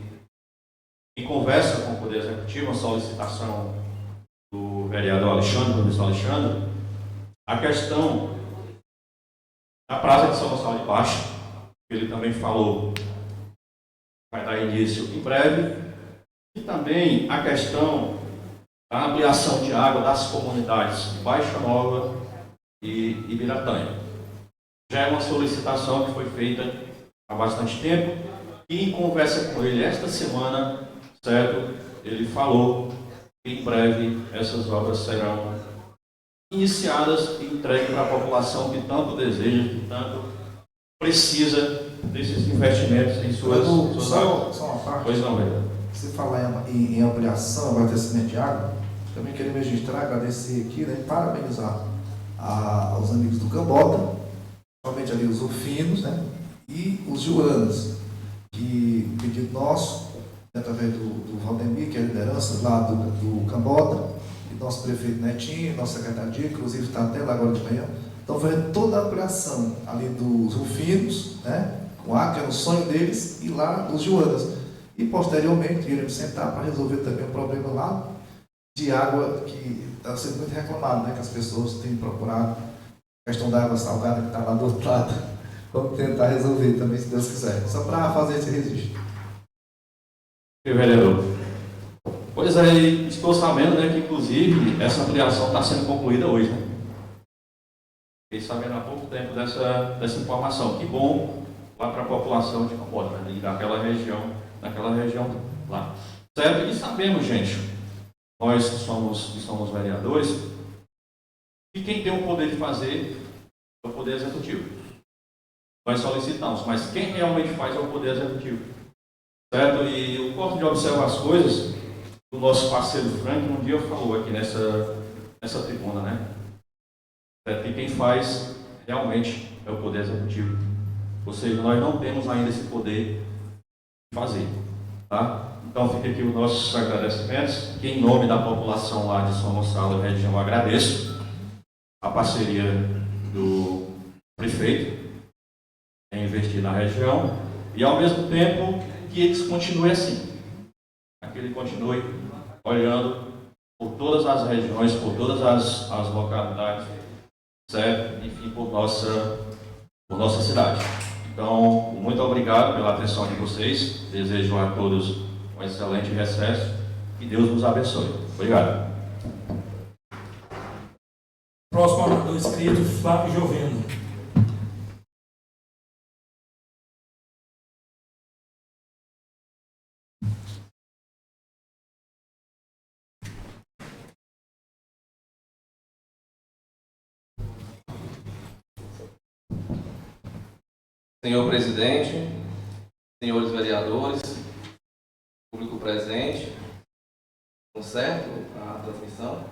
em conversa com o Poder Executivo, a solicitação do vereador Alexandre, do ministro Alexandre, a questão da Praça de São Gonçalo de Baixo, que ele também falou, vai dar início em breve, e também a questão da ampliação de água das comunidades de Baixa Nova e Ibiratã. Já é uma solicitação que foi feita há bastante tempo, e em conversa com ele esta semana, certo, ele falou que em breve essas obras serão iniciadas e entregues para a população que tanto deseja, que tanto precisa desses investimentos em suas áreas. Só uma parte. Pois não, velho. Você falar em ampliação, abastecimento de água, também queremos registrar, agradecer aqui, né, e parabenizar aos amigos do Cambota, principalmente ali os Ufinos, né, e os Joanas, que pedido nosso, através do Valdemir, que é a liderança lá do Cambota, e nosso prefeito Netinho, nosso secretário de inclusive está até lá agora de manhã, estão fazendo toda a ampliação ali dos Rufinos, né, com água, que era o sonho deles, e lá dos Joanas. E posteriormente iremos sentar para resolver também o problema lá de água, que está sendo muito reclamado, né, que as pessoas têm procurado, a questão da água salgada que está lá do outro lado. Vamos tentar resolver também, se Deus quiser. Só para fazer esse registro. Vereador. Pois é, estou sabendo, né, que inclusive essa ampliação está sendo concluída hoje, né? Fiquei sabendo há pouco tempo dessa informação. Que bom lá para a população de Cambota, né, daquela região lá. Certo? E sabemos, gente, nós que somos vereadores, que quem tem o poder de fazer é o Poder Executivo. Nós solicitamos, mas quem realmente faz é o Poder Executivo. Certo? E eu gosto de observar as coisas. O nosso parceiro Frank um dia falou aqui nessa tribuna, né? Que quem faz realmente é o Poder Executivo. Ou seja, nós não temos ainda esse poder de fazer. Tá? Então fica aqui os nossos agradecimentos, que em nome da população lá de São Gonçalo e região agradeço a parceria do prefeito em investir na região e ao mesmo tempo que eles continuem assim, que ele continue olhando por todas as regiões, por todas as localidades, certo? Enfim, por nossa cidade. Então, muito obrigado pela atenção de vocês. Desejo a todos um excelente recesso. Que Deus nos abençoe. Obrigado. Próximo orador inscrito, Flávio Joveno. Senhor presidente, senhores vereadores, público presente, com certo a transmissão,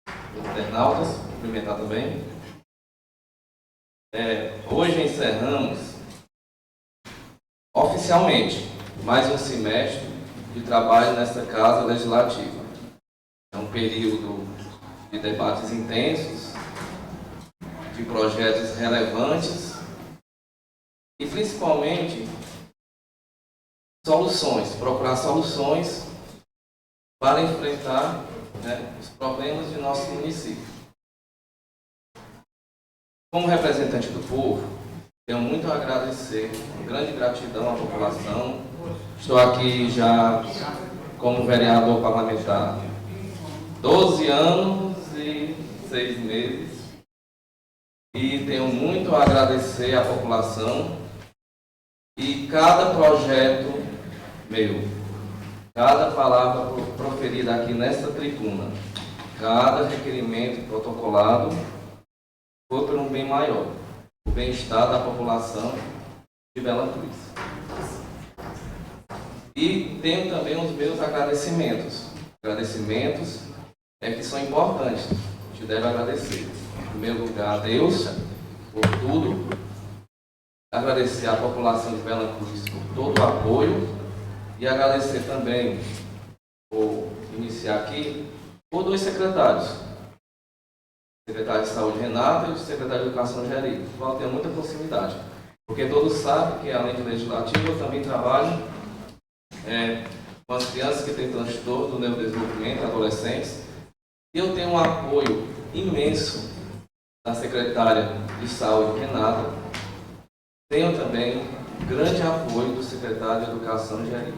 os internautas, cumprimentar também. Hoje encerramos oficialmente mais um semestre de trabalho nesta Casa Legislativa. É um período de debates intensos, de projetos relevantes, e principalmente soluções, procurar soluções para enfrentar, né, os problemas de nosso município. Como representante do povo, tenho muito a agradecer, grande gratidão à população. Estou aqui já como vereador parlamentar 12 anos e 6 meses e tenho muito a agradecer à população e cada projeto meu, cada palavra proferida aqui nesta tribuna, cada requerimento protocolado foi por um bem maior, o bem-estar da população de Bela Cruz. E tenho também os meus agradecimentos. Agradecimentos que são importantes, a gente deve agradecer. Em primeiro lugar, a Deus por tudo, agradecer à população de Bela Cruz por todo o apoio e agradecer também, vou iniciar aqui, por 2 secretários. O secretário de Saúde, Renata, e o secretário de Educação, Geri, com qual tenho muita proximidade. Porque todos sabem que, além de legislativo, eu também trabalho com as crianças que têm transtorno do neurodesenvolvimento, adolescentes, e eu tenho um apoio imenso da secretária de Saúde, Renata. Tenho também grande apoio do secretário de Educação, Geri.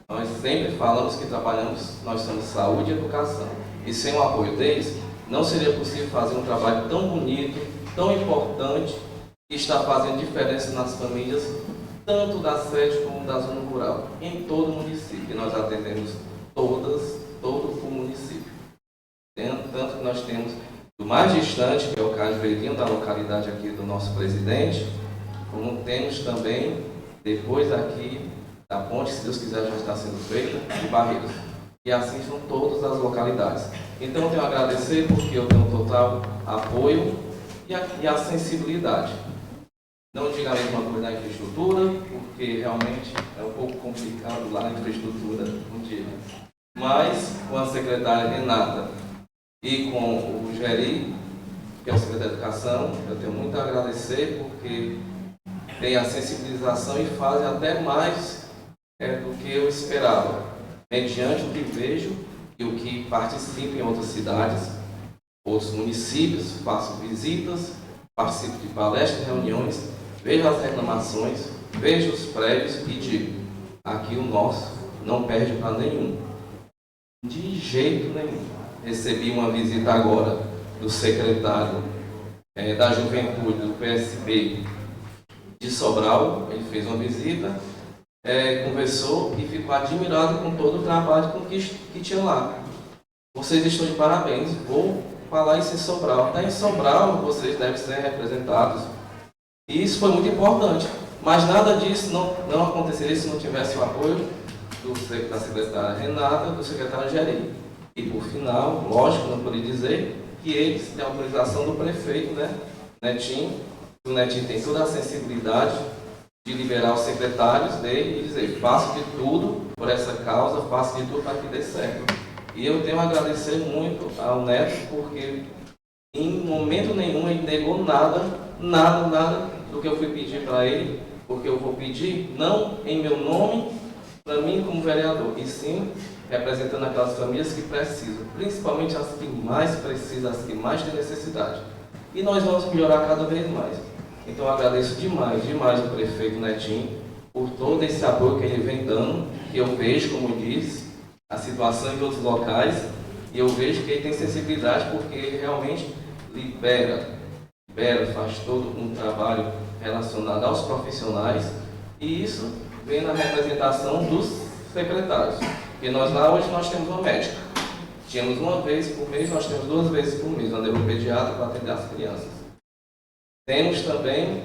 Nós sempre falamos que trabalhamos, nós somos saúde e educação. E sem o apoio deles, não seria possível fazer um trabalho tão bonito, tão importante, que está fazendo diferença nas famílias, tanto da sede como da zona rural, em todo o município. E nós atendemos todo o município. Tanto que nós temos do mais distante, que é o Cajueirinho, da localidade aqui do nosso presidente, como temos também, depois aqui da ponte, se Deus quiser já está sendo feita, de Barreiros. E assim são todas as localidades. Então eu tenho a agradecer porque eu tenho total apoio e a sensibilidade. Não diga a mesma coisa na infraestrutura, porque realmente é um pouco complicado lá na infraestrutura um dia. Mas com a secretária Renata e com o Geri, que é o secretário de Educação, eu tenho muito a agradecer porque tem a sensibilização e fazem até mais do que eu esperava. Mediante o que vejo e o que participo em outras cidades, outros municípios, faço visitas, participo de palestras, reuniões, vejo as reclamações, vejo os prédios e digo, aqui o nosso não perde para nenhum. De jeito nenhum. Recebi uma visita agora do secretário da Juventude do PSB de Sobral, ele fez uma visita, conversou e ficou admirado com todo o trabalho que tinha lá. Vocês estão de parabéns, vou falar isso em Sobral. Até em Sobral vocês devem ser representados. E isso foi muito importante. Mas nada disso não aconteceria se não tivesse o apoio da secretária Renata, do secretário Geri. E por final, lógico, não poderia dizer que eles têm a autorização do prefeito, né, Netinho. O Netinho tem toda a sensibilidade de liberar os secretários dele e dizer, faço de tudo por essa causa, faço de tudo para que dê certo. E eu tenho a agradecer muito ao Neto, porque em momento nenhum ele negou nada do que eu fui pedir para ele, porque eu vou pedir não em meu nome, para mim como vereador, e sim representando aquelas famílias que precisam, principalmente as que mais precisam, as que mais têm necessidade. E nós vamos melhorar cada vez mais. Então eu agradeço demais o prefeito Netinho por todo esse apoio que ele vem dando, que eu vejo, como disse, a situação em outros locais, e eu vejo que ele tem sensibilidade porque ele realmente libera, faz todo um trabalho relacionado aos profissionais, e isso vem na representação dos secretários. Porque nós lá hoje nós temos uma médica. Tínhamos uma vez por mês, nós temos 2 vezes por mês, uma neuropediatra para atender as crianças. Temos também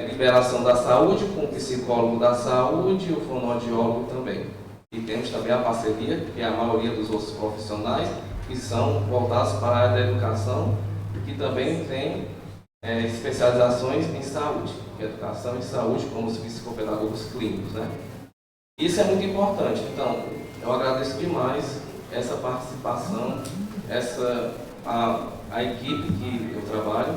liberação da saúde com o psicólogo da saúde e o fonoaudiólogo também. E temos também a parceria, que é a maioria dos outros profissionais, que são voltados para a área da educação, que também tem especializações em saúde, que é educação e saúde, como os psicopedagogos clínicos, né? Isso é muito importante. Então, eu agradeço demais essa participação, a equipe que eu trabalho.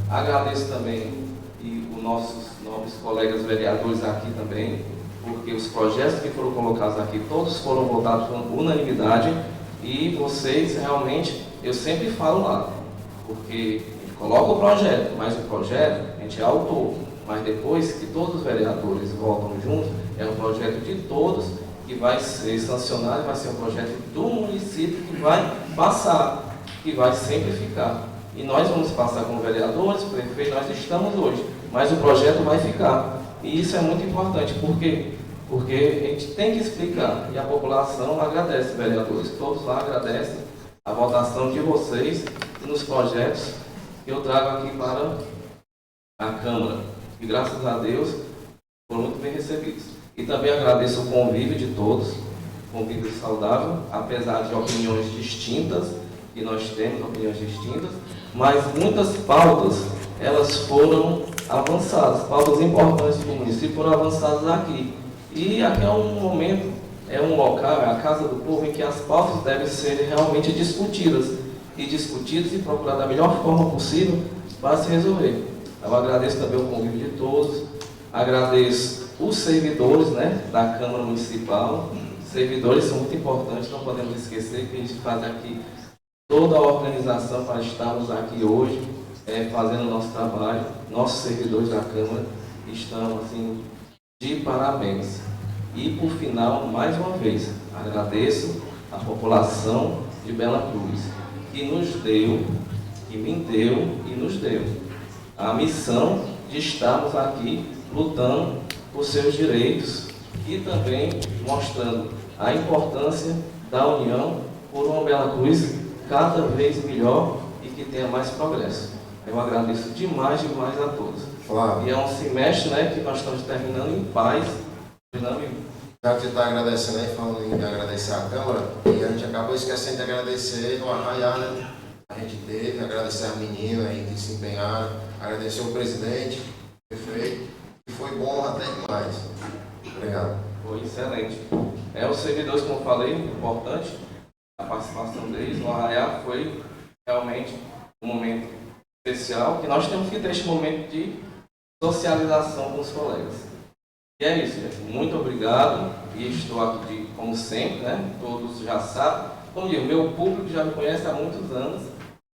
Agradeço também o nossos novos colegas vereadores aqui também, porque os projetos que foram colocados aqui, todos foram votados com unanimidade, e vocês realmente, eu sempre falo lá, porque a gente coloca o projeto, mas o projeto, a gente é autor, mas depois que todos os vereadores votam juntos, é um projeto de todos que vai ser sancionado, vai ser um projeto do município que vai passar, que vai sempre ficar. E nós vamos passar como vereadores, prefeito, nós estamos hoje, mas o projeto vai ficar. E isso é muito importante, porque a gente tem que explicar, e a população agradece, vereadores, todos lá agradecem a votação de vocês nos projetos que eu trago aqui para a Câmara. E graças a Deus foram muito bem recebidos. E também agradeço o convívio de todos, convívio saudável, apesar de opiniões distintas, que nós temos opiniões distintas, mas muitas pautas, elas foram avançadas, pautas importantes do município foram avançadas aqui. E aqui é um momento, é um local, é a Casa do Povo, em que as pautas devem ser realmente discutidas e procurar da melhor forma possível para se resolver. Eu agradeço também o convívio de todos, agradeço os servidores, né, da Câmara Municipal. Os servidores são muito importantes, não podemos esquecer que a gente faz aqui toda a organização para estarmos aqui hoje, fazendo o nosso trabalho. Nossos servidores da Câmara estão, assim, de parabéns. E, por final, mais uma vez, agradeço a população de Bela Cruz, que nos deu, que me deu e nos deu a missão de estarmos aqui lutando por seus direitos e também mostrando a importância da união por uma Bela Cruz cada vez melhor e que tenha mais progresso. Eu agradeço demais a todos. Flávio. E é um semestre, né, que nós estamos terminando em paz. Já que você está agradecendo aí, falando em agradecer a Câmara, e a gente acabou esquecendo de agradecer o Arraiá, né? A gente teve, agradecer a menina aí que se empenharam, agradecer o presidente, o prefeito, que foi bom até demais. Obrigado. Foi excelente. Os servidores, como eu falei, importante a participação deles. O Arraiá foi realmente um momento especial, que nós temos que ter este momento de socialização com os colegas. E é isso, gente. Muito obrigado. E estou aqui, como sempre, né? Todos já sabem. Como digo, meu público já me conhece há muitos anos,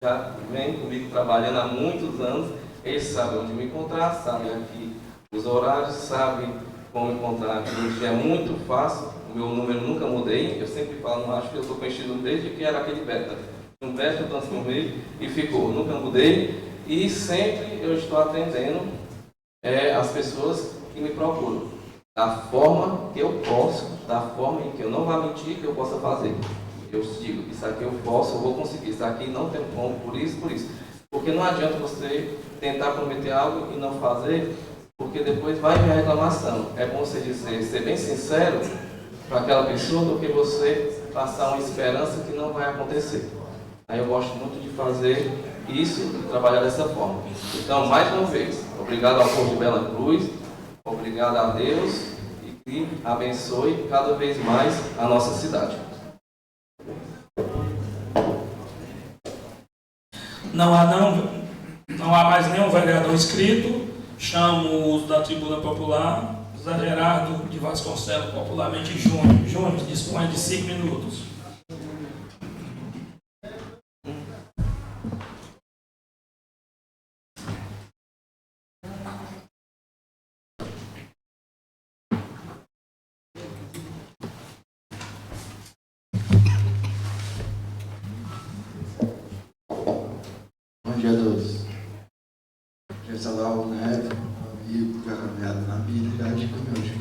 já vem comigo trabalhando há muitos anos. Eles sabem onde me encontrar, sabem aqui os horários, sabem como encontrar aqui. Hoje é muito fácil, o meu número nunca mudei. Eu sempre falo, não acho que eu estou conhecido desde que era aquele beta. Um beta eu transformei e ficou, nunca mudei. E sempre eu estou atendendo as pessoas que me procuram, da forma que eu posso, da forma em que eu não vou mentir que eu possa fazer. Eu digo, isso aqui eu posso, eu vou conseguir, isso aqui não tem como, por isso. Porque não adianta você tentar prometer algo e não fazer, porque depois vai vir a reclamação. É bom você dizer, ser bem sincero para aquela pessoa do que você passar uma esperança que não vai acontecer. Aí eu gosto muito de fazer isso e trabalhar dessa forma. Então, mais uma vez, obrigado ao povo de Bela Cruz, obrigado a Deus e que abençoe cada vez mais a nossa cidade. Não há mais nenhum vereador inscrito. Chamo os da tribuna popular, Zé Gerardo de Vasconcelos, popularmente Júnior. Júnior, dispõe de 5 minutos. Bom dia a todos. Quero saudar o Neto, amigo, que é caminhado na vida, já de comer hoje.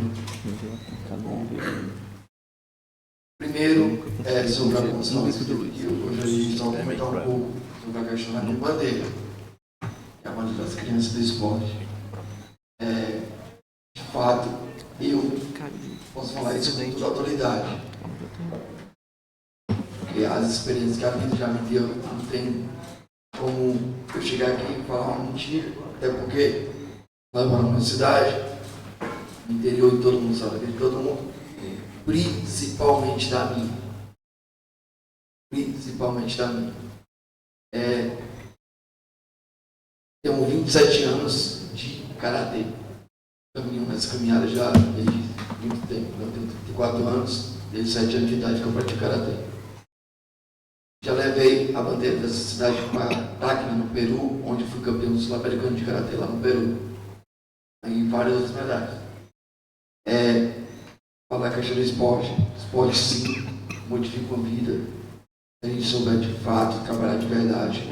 Primeiro, sobre a construção desse aqui, hoje a gente só comentar um pouco sobre a questão da minha bandeira, que é a bandeira das crianças do esporte. De fato, eu posso falar isso com toda a autoridade, porque as experiências que a vida já me deu, não tem como eu chegar aqui e falar uma mentira, até porque lá eu moro numa cidade, no interior, e todo mundo sabe, de todo mundo, principalmente da minha. Tenho 27 anos de karatê. Caminho nessa caminhada já desde muito tempo. Eu tenho 34 anos, desde 7 anos de idade que eu pratico karatê. Já levei a bandeira dessa cidade para Tacna, no Peru, onde fui campeão sul-americano de karatê lá no Peru. E várias outras medalhas. Falar a questão do esporte. Esporte sim, modifica a vida. Se a gente souber de fato, trabalhar de verdade.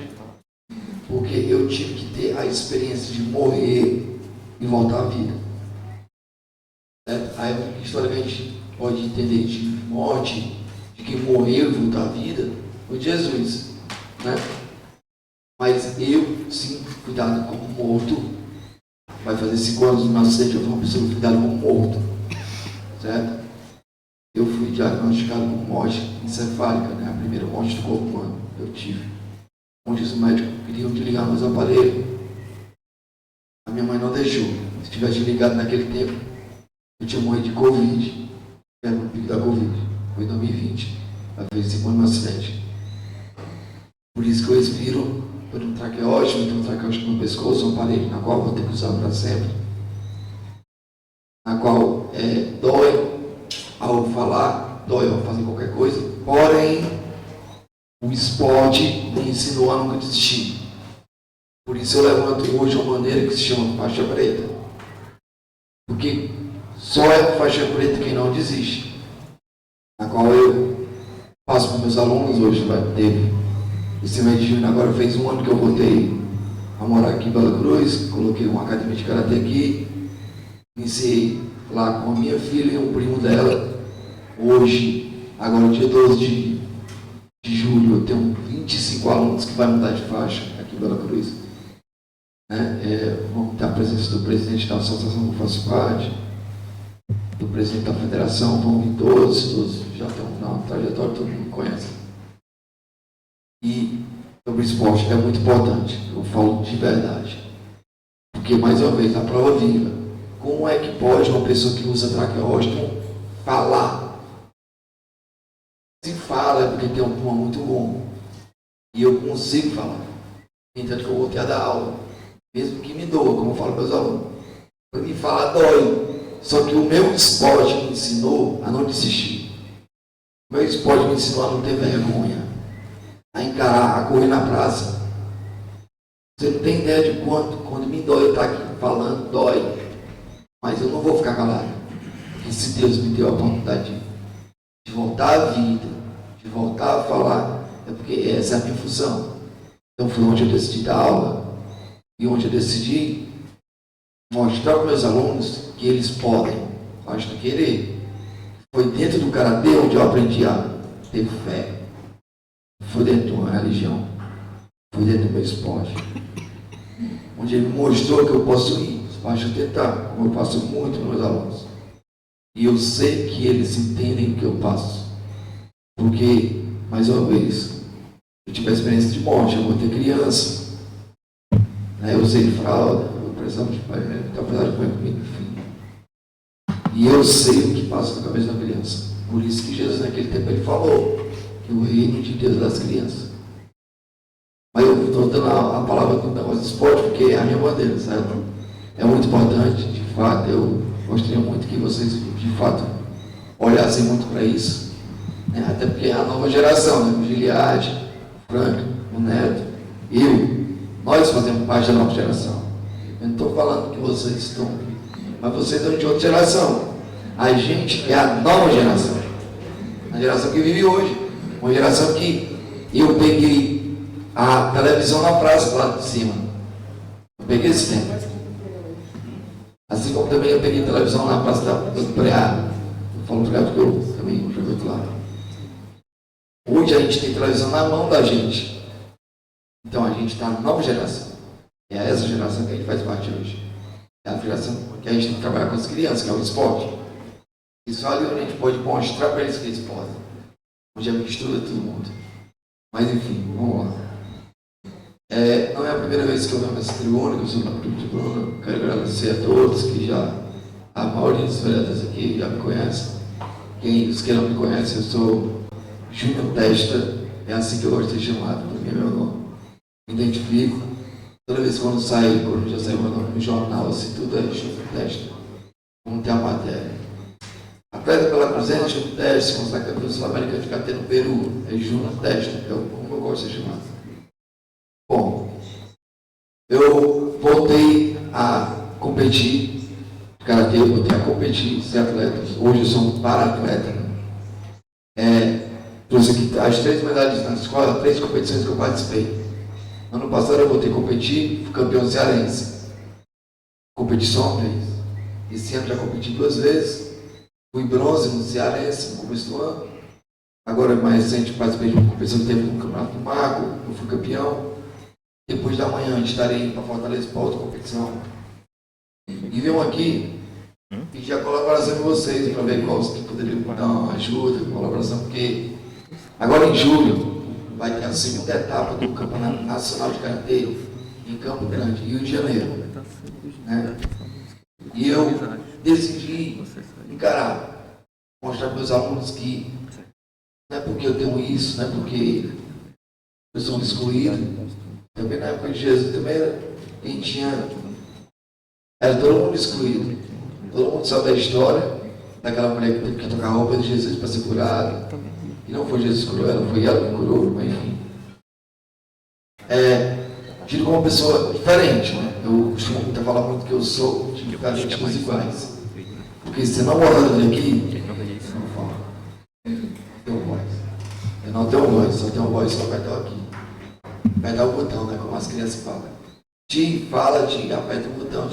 Porque eu tive que ter a experiência de morrer e voltar à vida. A única história que a gente pode entender de morte, de quem morreu e voltou à vida, foi Jesus. Né? Mas eu, sim, fui dado como morto. Vai fazer 5 anos do meu acidente, eu fui uma pessoa que fui dado como morto. Certo? Eu fui diagnosticado com morte encefálica, né? A primeira morte do corpo humano eu tive. Onde os médicos queriam desligar meus aparelhos. A minha mãe não deixou. Se tivesse ligado naquele tempo, eu tinha morrido de Covid. Era no pico da Covid. Foi em 2020. Ela fez 5 anos no acidente. Por isso que eu respiro por um traqueóstomo, então um traqueóstomo no pescoço, um aparelho na qual eu vou ter que usar para sempre. Na qual dói ao falar, dói ao fazer qualquer coisa, porém o esporte me ensinou a nunca desistir. Por isso eu levanto hoje uma bandeira que se chama faixa preta. Porque só é faixa preta quem não desiste. Na qual eu passo para meus alunos, hoje vai ter esse mês de junho, agora fez 1 ano que eu voltei a morar aqui em Bela Cruz, coloquei uma academia de karatê aqui, iniciei lá com a minha filha e um primo dela. Hoje, agora dia 12 de julho, eu tenho 25 alunos que vai mudar de faixa aqui em Bela Cruz. Vamos ter a presença do presidente da associação que eu faço parte, do presidente da federação, vão vir todos já estão na trajetória, todo mundo conhece. E sobre o esporte é muito importante, eu falo de verdade. Porque, mais uma vez, a prova viva. Como é que pode uma pessoa que usa traqueóstomo falar? Se fala é porque tem um pulmão muito bom. E eu consigo falar. Entanto que eu voltei a dar aula. Mesmo que me doa, como eu falo para os alunos. Para mim falar dói. Só que o meu esporte me ensinou a não desistir. O meu esporte me ensinou a não ter vergonha. A encarar, a correr na praça. Você não tem ideia de quando me dói eu estar aqui falando, dói. Mas eu não vou ficar calado. Porque se Deus me deu a oportunidade de voltar à vida, de voltar a falar, é porque essa é a minha função. Então foi onde eu decidi dar aula. E onde eu decidi mostrar para meus alunos que eles podem, basta querer. Foi dentro do karatê onde eu aprendi a ter fé. Foi dentro de uma religião. Foi dentro do meu esporte. Onde ele me mostrou que eu posso ir. Basta eu tentar, como eu faço muito com meus alunos. E eu sei que eles entendem o que eu passo. Porque, mais uma vez, eu tive a experiência de morte, eu vou ter criança. Eu usei fralda, eu precisava de pai, então apesar de comigo, enfim. E eu sei o que passa na cabeça da criança. Por isso que Jesus naquele tempo ele falou que o reino de Deus é das crianças. Mas eu estou dando a palavra do negócio do esporte porque é a minha bandeira, certo? É muito importante, de fato, eu gostaria muito que vocês, de fato, olhassem muito para isso. Até porque é a nova geração, o Giliade, o Frank, o Neto, nós fazemos parte da nova geração. Eu não estou falando que vocês estão, mas vocês são de outra geração. A gente é a nova geração. A geração que vive hoje. Uma geração que eu peguei a televisão na praça lá de cima. Eu peguei esse tempo. Assim como também eu peguei a televisão na praça do Preá. Eu falo Preá porque eu também joguei lá. Hoje a gente tem televisão na mão da gente. Então a gente está na nova geração. E é essa geração que a gente faz parte hoje. É a geração que a gente tem que trabalhar com as crianças, que é o esporte. Isso ali onde a gente pode mostrar para eles que eles podem. Onde a mistura todo mundo. Mas enfim, vamos lá. Não é a primeira vez que eu venho nessa tribuna, que eu sou da tribuna. Quero agradecer a todos que já, a maioria dos vereadores aqui já me conhecem. Os que não me conhecem, eu sou Júnior Testa, é assim que eu gosto de ser chamado, para mim é meu nome. Me identifico, Toda vez quando já saiu no jornal, assim, tudo é chuva testa. Como tem a matéria. Atleta pela Cruzeiro, chuva testa, como está campeão sul-americano de karatê no Peru. É Júnior Testa, como eu gosto de chamar. Bom, eu voltei a competir de karatê, eu voltei a competir, ser atleta. Hoje eu sou um para-atleta. Trouxe aqui as 3 medalhas na escola, 3 competições que eu participei. Ano passado eu voltei a competir, fui campeão cearense. Competi só uma vez. Esse ano já competi 2 vezes. Fui bronze no cearense no começo do ano. Agora, mais recente, participei de uma competição que teve no Campeonato do Mago. Eu fui campeão. Depois da manhã estarei para Fortaleza para outra competição. E venham aqui pedir a colaboração de vocês para ver qual que poderiam dar uma ajuda, colaboração, porque agora em julho vai ter a segunda etapa do Campeonato Nacional de Karatê em Campo Grande, Rio de Janeiro. Né? E eu decidi encarar, mostrar para os alunos que não é porque eu tenho isso, não é porque eu sou excluído. Também na época de Jesus também era todo mundo excluído. Todo mundo sabe da história daquela mulher que teve que tocar a roupa de Jesus para ser curada. E não foi Jesus que curou ela, foi ela que curou, mas enfim. Tido como uma pessoa diferente, né? Eu costumo falar muito que eu sou tipicamente dos iguais. Porque se não olhando aqui, eu não falo. Não tenho voz. Eu não tenho voz, só tenho voz, só vai dar aqui. Vai dar o botão, né? Como as crianças falam. Fala, aperta o botão,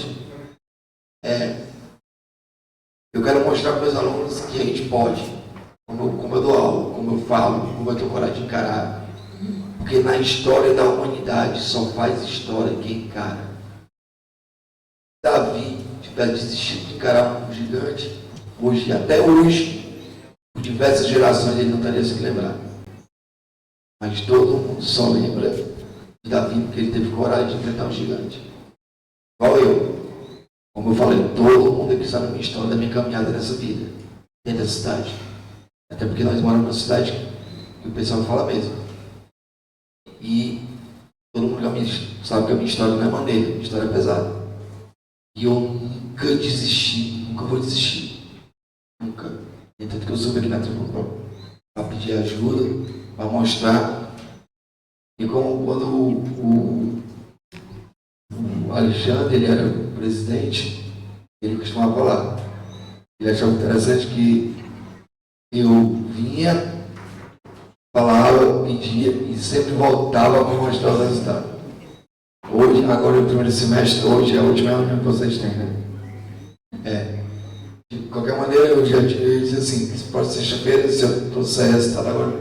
eu quero mostrar para os alunos que a gente pode. Como eu dou aula, como eu falo, como eu tenho coragem de encarar. Porque na história da humanidade só faz história quem encara. Davi tivesse desistido de encarar um gigante, hoje, até hoje, por diversas gerações ele não estaria se lembrando. Mas todo mundo só lembra de Davi porque ele teve coragem de enfrentar um gigante. Igual eu. Como eu falei, todo mundo aqui sabe a minha história, da minha caminhada nessa vida, dentro da cidade. Até porque nós moramos numa cidade que o pessoal fala mesmo. E todo mundo sabe que a minha história não é maneira, a minha história é pesada. E eu nunca desisti, nunca vou desistir. Nunca. E tanto que eu subo aqui na tribuna para pedir ajuda, para mostrar. E como quando o Alexandre, ele era o presidente, ele costumava falar. Ele achava interessante que eu vinha, falava, pedia e sempre voltava para mostrar os resultados. Hoje, agora no primeiro semestre, hoje é a última reunião que vocês têm, né? De qualquer maneira, eu já disse assim, se pode ser sexta-feira, se eu trouxer resultado agora,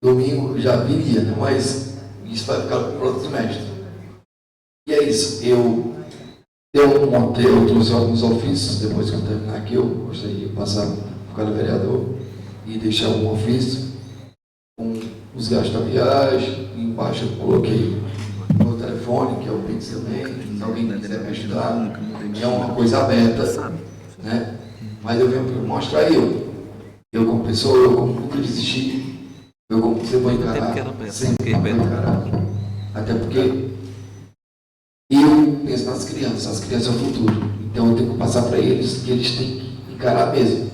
domingo eu já viria, né? Mas isso vai ficar para o outro semestre. E é isso, eu trouxe alguns ofícios, depois que eu terminar aqui, eu gostaria de passar por cada vereador e deixar um ofício com os gastos da viagem, embaixo eu coloquei o meu telefone, que é o Pix também, se alguém quiser me ajudar, é uma coisa aberta, né? Mas eu venho para mostrar eu como pessoa, eu como nunca desisti, eu como sempre vou encarar, sempre vou encarar, até porque eu penso nas crianças, as crianças é o futuro, então eu tenho que passar para eles que eles têm que encarar mesmo.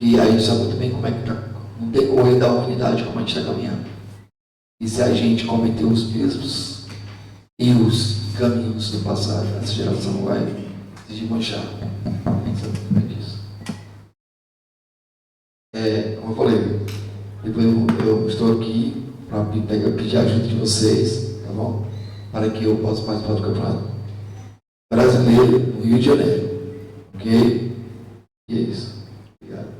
E aí sabe muito bem como é que está no decorrer da humanidade, como a gente está caminhando. E se a gente cometer os mesmos erros, caminhos do passado, essa geração vai se desmanchar. Sabe muito bem disso. Como eu falei, depois eu estou aqui para pedir a ajuda de vocês, tá bom? Para que eu possa participar do Campeonato Brasileiro no Rio de Janeiro. Ok? E é isso. Obrigado.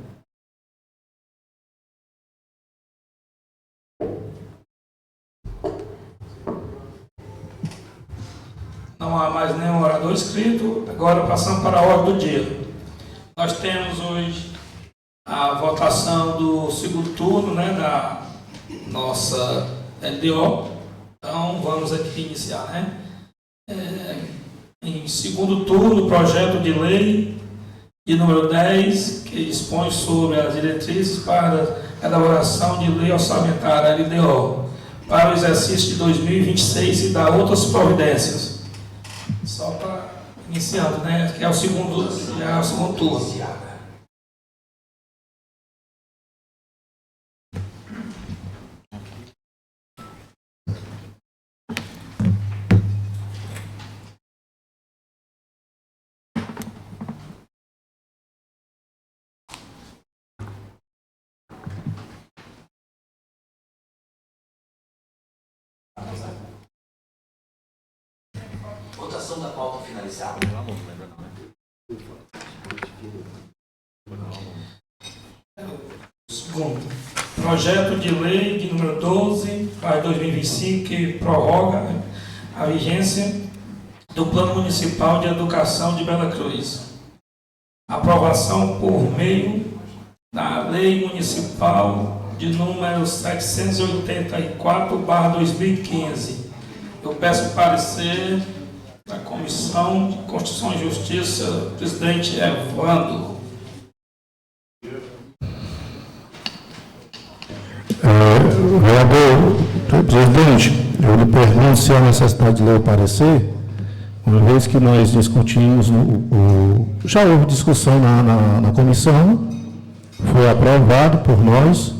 Não há mais nenhum orador inscrito. Agora passamos para a ordem do dia. Nós temos hoje a votação do segundo turno, né, da nossa LDO. Então, vamos aqui iniciar, né? Em segundo turno, o projeto de lei de número 10, que dispõe sobre as diretrizes para a elaboração de lei orçamentária LDO, para o exercício de 2026 e dar outras providências. Só para iniciando, né? Que é o segundo turno. Votação da pauta finalizada. Segundo, projeto de lei de número 12, para 2025, que prorroga a vigência do Plano Municipal de Educação de Bela Cruz. Aprovação por meio da Lei Municipal de número 784/2015. Eu peço parecer da Comissão de Constituição e Justiça, presidente Evandro. Vereador, presidente, eu lhe pergunto se há necessidade de ler o parecer, uma vez que nós discutimos, já houve discussão na comissão, foi aprovado por nós,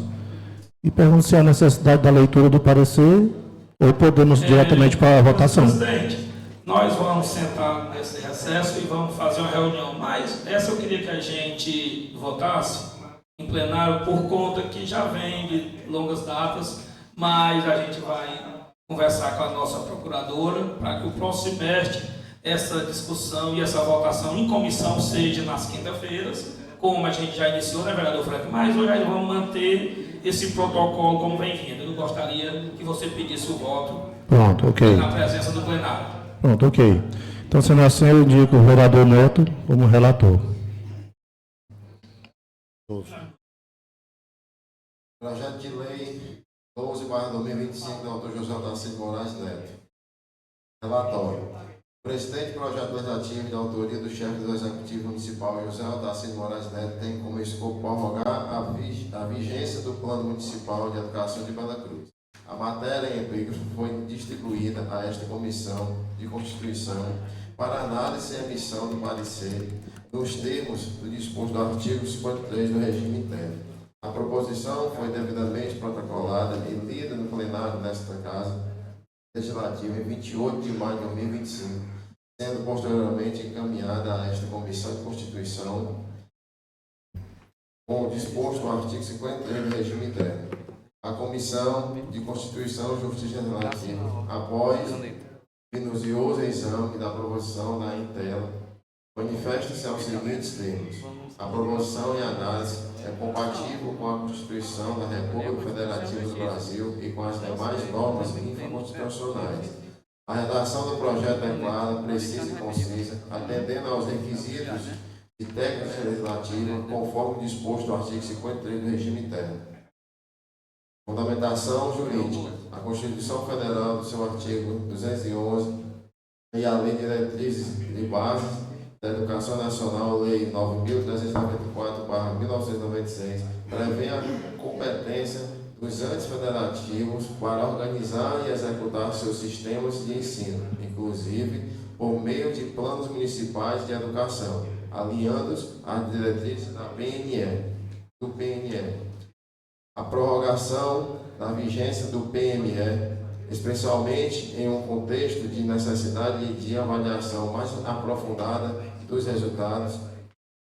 e pergunto se há necessidade da leitura do parecer ou podemos diretamente para a votação. Presidente, nós vamos sentar nesse recesso e vamos fazer uma reunião, mas essa eu queria que a gente votasse em plenário por conta que já vem de longas datas, mas a gente vai conversar com a nossa procuradora para que o próximo semestre essa discussão e essa votação em comissão seja nas quinta-feiras, como a gente já iniciou, né, vereador Frank? Mas hoje nós vamos manter esse protocolo como vem vindo. Eu gostaria que você pedisse o voto. Pronto, ok. Na presença do plenário. Pronto, ok. Então, sendo assim, eu indico o vereador Neto como relator. Projeto de lei 12/2025, do autor José Otacílio Moraes Neto. Relatório. O presente projeto legislativo de autoria do chefe do Executivo Municipal, José Otacílio Moraes Neto, tem como escopo prorrogar a vigência do Plano Municipal de Educação de Bela Cruz. A matéria em epígrafe foi distribuída a esta Comissão de Constituição para análise e emissão do parecer nos termos do disposto do artigo 53 do regime interno. A proposição foi devidamente protocolada e lida no plenário desta Casa Legislativa em 28 de maio de 2025, sendo posteriormente encaminhada a esta Comissão de Constituição com o disposto no artigo 53 do regime interno. A Comissão de Constituição e Justiça Legislativa, após minucioso exame da proposição da Intela, manifesta-se aos seguintes termos. A proposição e análise é compatível com a Constituição da República Federativa do Brasil e com as demais normas infraconstitucionais. A redação do projeto é clara, precisa e concisa, atendendo aos requisitos de técnica legislativa, conforme disposto no artigo 53 do regime interno. Fundamentação jurídica. A Constituição Federal, do seu artigo 211, e a Lei de Diretrizes e Bases da Educação Nacional, Lei 9.394/1996, prevê a competência dos entes federativos para organizar e executar seus sistemas de ensino, inclusive por meio de planos municipais de educação, alinhando-os às diretrizes do PNE. A prorrogação da vigência do PME, especialmente em um contexto de necessidade de avaliação mais aprofundada dos resultados,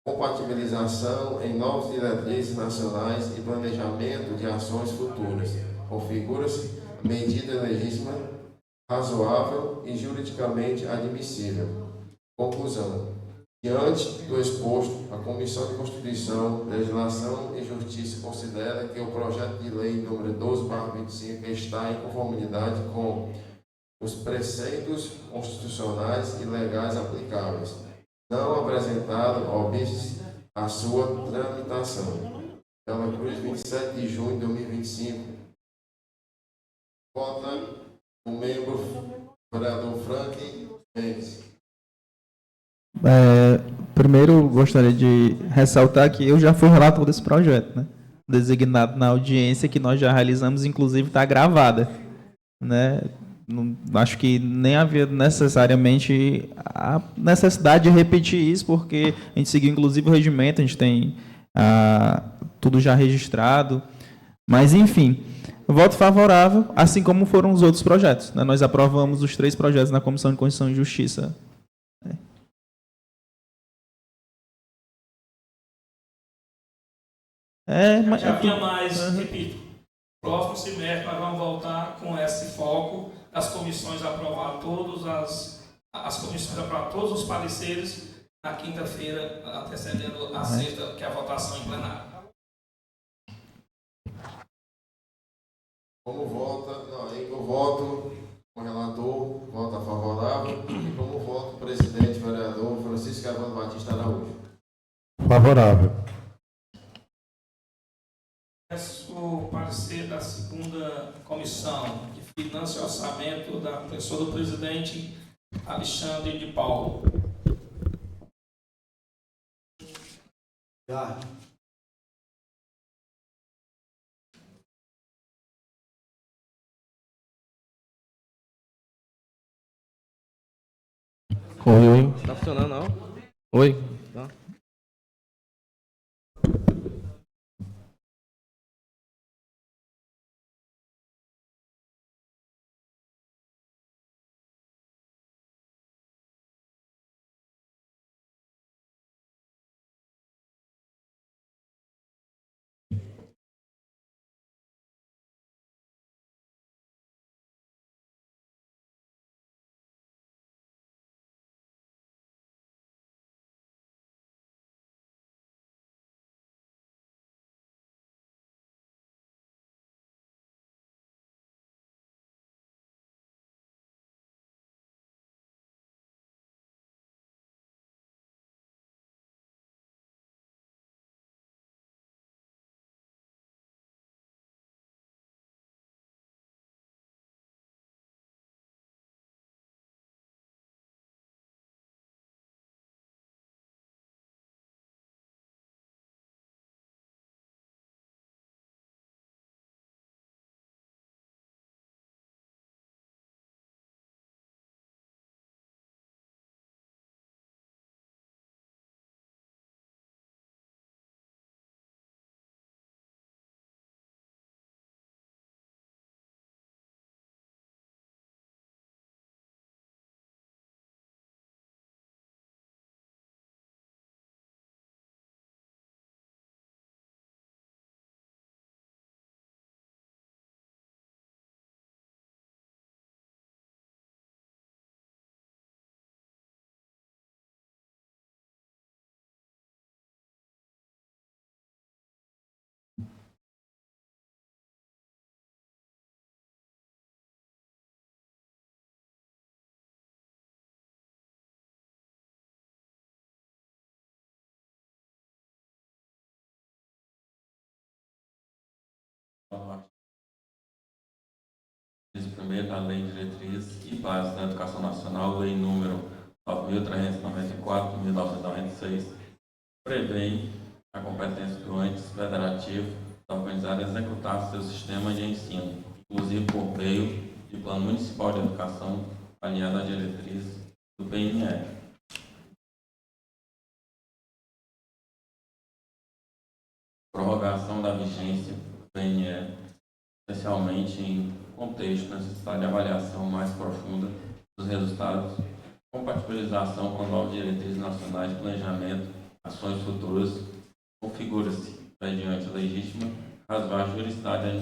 compatibilização em novas diretrizes nacionais e planejamento de ações futuras, configura-se medida legítima, razoável e juridicamente admissível. Conclusão. Diante do exposto, a Comissão de Constituição, Legislação e Justiça considera que o projeto de lei número 12/25 está em conformidade com os preceitos constitucionais e legais aplicáveis, não apresentado óbice à sua tramitação. Bela Cruz, 27 de junho de 2025. Vota o membro vereador Frank Mendes. Primeiro, gostaria de ressaltar que eu já fui relator desse projeto, né? Designado na audiência que nós já realizamos, inclusive está gravada. né? Não, acho que nem havia necessariamente a necessidade de repetir isso, porque a gente seguiu inclusive o regimento, a gente tem tudo já registrado. Mas, enfim, voto favorável, assim como foram os outros projetos, né? Nós aprovamos os 3 projetos na Comissão de Constituição e Justiça. Já havia mais, repito, próximo semestre nós vamos voltar com esse foco das comissões aprovar as comissões aprovar todos os pareceres na quinta-feira, antecedendo a sexta, que é a votação em plenário. Como vota, eu voto como relator, voto favorável, e como voto presidente, vereador Francisco Evandro Batista Araújo. Favorável. O parecer da segunda comissão de Finanças e Orçamento da pessoa do presidente Alexandre de Paulo. Oi. Tá funcionando, não? Oi. Tá. Primeiro, da Lei de Diretriz e Base da Educação Nacional, Lei número 9.394, 1996, prevê a competência do ente federativo da organizar e executar seu sistema de ensino, inclusive por meio de Plano Municipal de Educação, alinhado à diretriz do PNE. Prorrogação da vigência do PNE, especialmente em contexto da necessidade de avaliação mais profunda dos resultados, compatibilização com novas diretrizes nacionais de planejamento, ações futuras, configura-se, mediante legítima, razoável juridicidade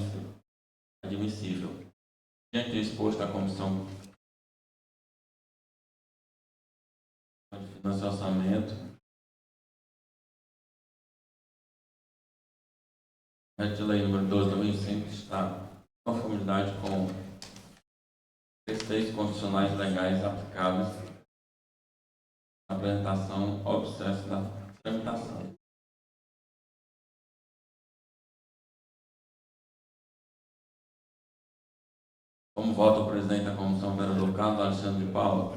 admissível. Diante do exposto, a Comissão de Finanças e Orçamento, a Lei número 12 de 2005 está em conformidade com preceitos constitucionais legais aplicáveis na apresentação ao processo da tramitação. Como vota o presidente da Comissão, vereador Carlos Alexandre de Paulo?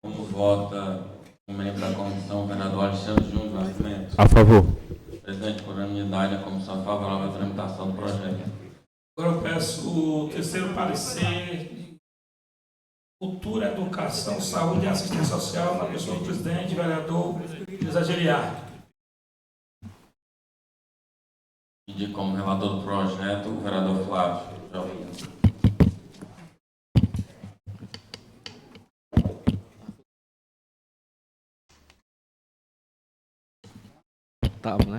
Como vota o membro da Comissão, vereador Alexandre Júnior Nascimento? A favor. Presidente, por unanimidade, a comissão é favorável à tramitação do projeto. Agora eu peço Peço o terceiro parecer: Cultura, Educação, Saúde e Assistência Social, na pessoa do presidente, vereador José Giliar. Indico como relator do projeto o vereador Flávio Jovem. Tá, né?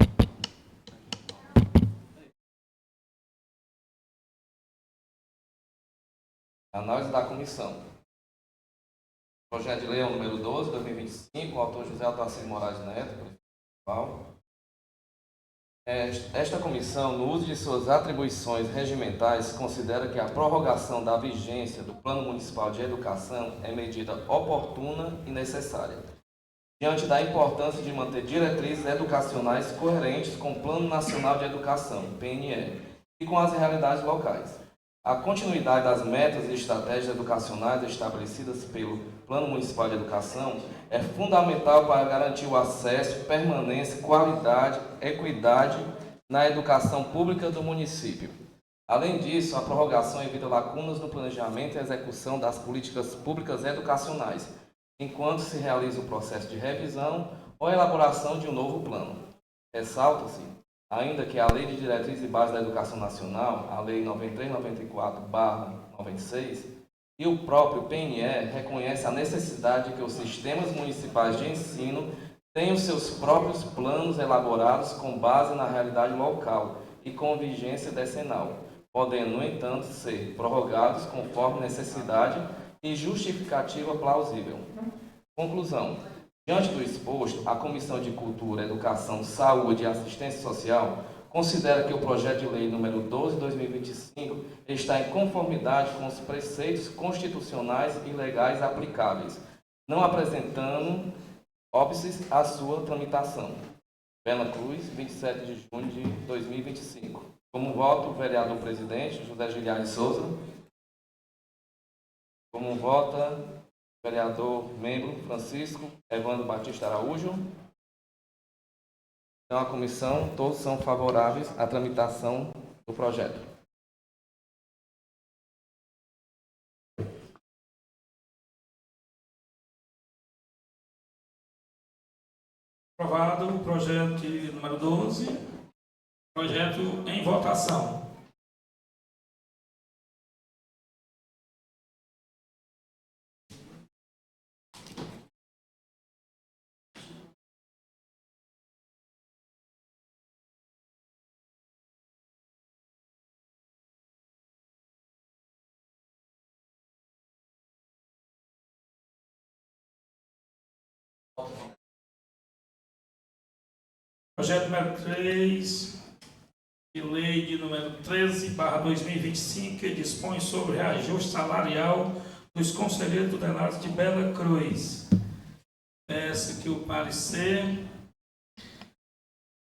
Análise da comissão. Projeto de lei é o número 12, 2025, o autor José Altacir Moraes Neto, principal. Esta comissão, no uso de suas atribuições regimentais, considera que a prorrogação da vigência do Plano Municipal de Educação é medida oportuna e necessária, diante da importância de manter diretrizes educacionais coerentes com o Plano Nacional de Educação, PNE, e com as realidades locais. A continuidade das metas e estratégias educacionais estabelecidas pelo Plano Municipal de Educação é fundamental para garantir o acesso, permanência, qualidade, equidade na educação pública do município. Além disso, a prorrogação evita lacunas no planejamento e execução das políticas públicas educacionais, enquanto se realiza o processo de revisão ou elaboração de um novo plano. Ressalta-se ainda que a Lei de Diretrizes e Bases da Educação Nacional, a Lei 9394/96, e o próprio PNE reconhece a necessidade de que os sistemas municipais de ensino tenham seus próprios planos elaborados com base na realidade local e com vigência decenal, podendo, no entanto, ser prorrogados conforme necessidade e justificativa plausível. Conclusão. Diante do exposto, a Comissão de Cultura, Educação, Saúde e Assistência Social considera que o projeto de lei número 12/2025 está em conformidade com os preceitos constitucionais e legais aplicáveis, não apresentando óbices à sua tramitação. Bela Cruz, 27 de junho de 2025. Como voto, o vereador presidente, José Giliar de Souza. Como vota, vereador membro Francisco Evandro Batista Araújo. Então, a comissão, todos são favoráveis à tramitação do projeto. Aprovado o projeto de número 12. Projeto em votação. Projeto número 3, de lei de número 13/2025, que dispõe sobre reajuste salarial dos conselheiros tutelares de Bela Cruz. Peço que o parecer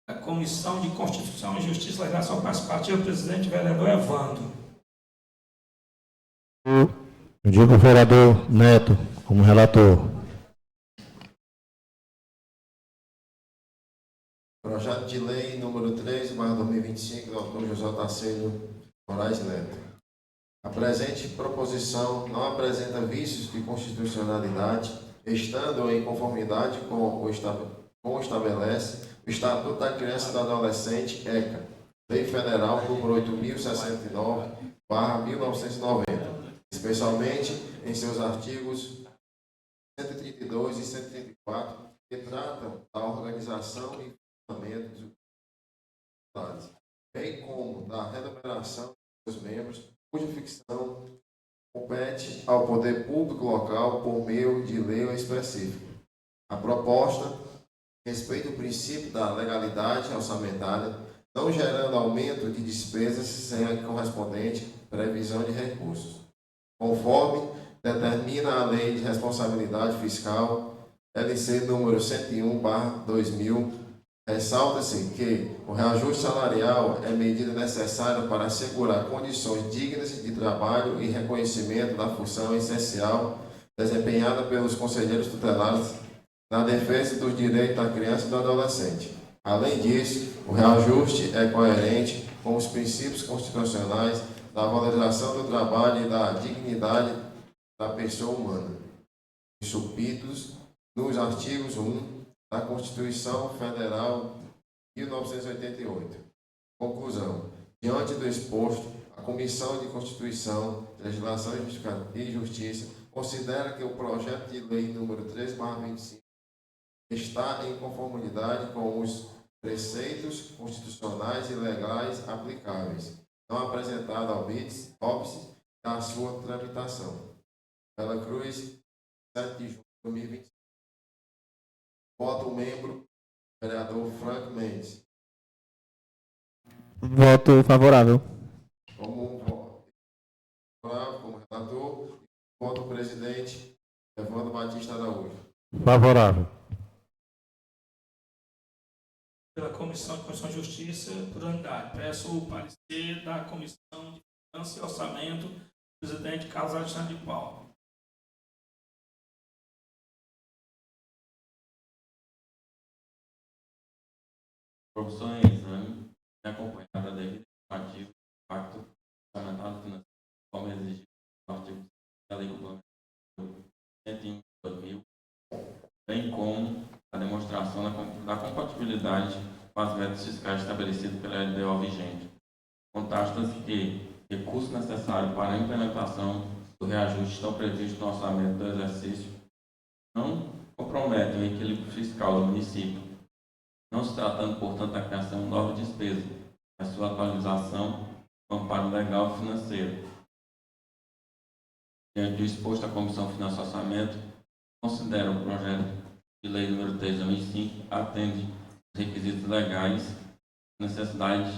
da Comissão de Constituição e Justiça e Legislação Participativa, presidente vereador Evandro. Eu digo o vereador Neto como relator. Projeto de lei número 13/2025, do autor José Altacir Moraes Neto. A presente proposição não apresenta vícios de constitucionalidade, estando em conformidade com o estabelece o Estatuto da Criança e do Adolescente, ECA, Lei Federal número 8069/1990, especialmente em seus artigos 132 e 134, que tratam da organização e bem como da remuneração dos seus membros, cuja ficção compete ao poder público local por meio de lei específica. A proposta respeita o princípio da legalidade orçamentária, não gerando aumento de despesas sem a correspondente previsão de recursos, conforme determina a Lei de Responsabilidade Fiscal, LC número 101/2000. Ressalta-se que o reajuste salarial é medida necessária para assegurar condições dignas de trabalho e reconhecimento da função essencial desempenhada pelos conselheiros tutelares na defesa dos direitos da criança e do adolescente. Além disso, o reajuste é coerente com os princípios constitucionais da valorização do trabalho e da dignidade da pessoa humana, subidos nos artigos 1 da Constituição Federal de 1988. Conclusão. Diante do exposto, a Comissão de Constituição, Legislação e Justiça considera que o projeto de lei número 13/25 está em conformidade com os preceitos constitucionais e legais aplicáveis, não apresentado ao óbice da sua tramitação. Bela Cruz, 7 de junho de 2025. Voto o membro, vereador Frank Mendes. Voto favorável. Como relator, voto o presidente, Evandro Batista Araújo. Favorável. Pela Comissão de Constituição e Justiça, por unanimidade. Peço o parecer da Comissão de Finanças e Orçamento, presidente Carlos Alexandre de Paula. Profissão em exame é acompanhada da devido estimativa do impacto orçamentário financeiro, como exigido no artigo da Lei Complementar 101/2000, bem como a demonstração da compatibilidade com as metas fiscais estabelecidas pela LDO vigente. Consta-se que recursos necessários para a implementação do reajuste estão previstos no orçamento do exercício não comprometem o equilíbrio fiscal do município, não se tratando, portanto, da criação de nova despesa, mas sua atualização com amparo legal e financeiro. Diante do exposto, a Comissão de Finanças e Orçamento considera o projeto de lei número 3/2005 atende os requisitos legais e necessidades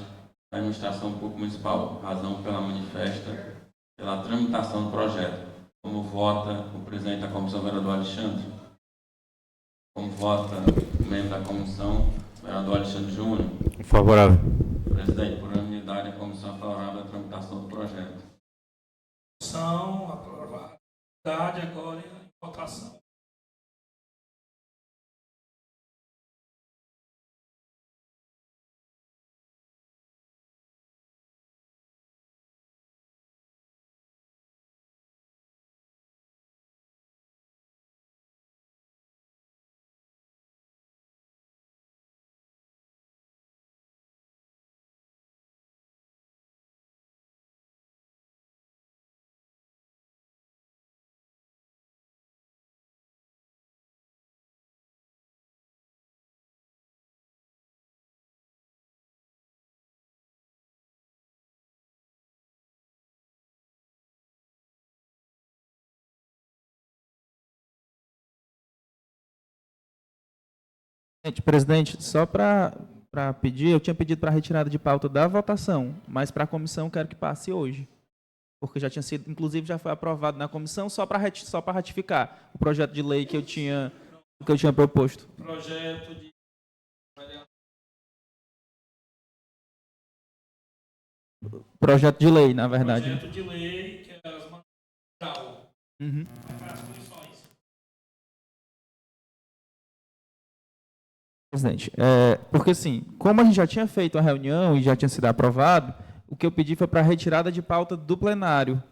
da administração pública municipal, razão pela manifesta pela tramitação do projeto. Como vota o presidente da comissão, vereador Alexandre? Como vota o membro da comissão, vereador Alexandre Júnior? Favorável. Presidente, por unanimidade, a comissão é favorável à tramitação do projeto. Comissão aprovada. Agora em votação. Presidente, só para pedir, eu tinha pedido para retirada de pauta da votação, mas para a comissão quero que passe hoje, porque já tinha sido, inclusive já foi aprovado na comissão, só para ratificar o projeto de lei que eu tinha proposto. Projeto de Projeto de lei, na verdade. Projeto de lei que é as mandadas. Uhum. As comissões. Presidente, porque assim, como a gente já tinha feito a reunião e já tinha sido aprovado, o que eu pedi foi para retirada de pauta do plenário.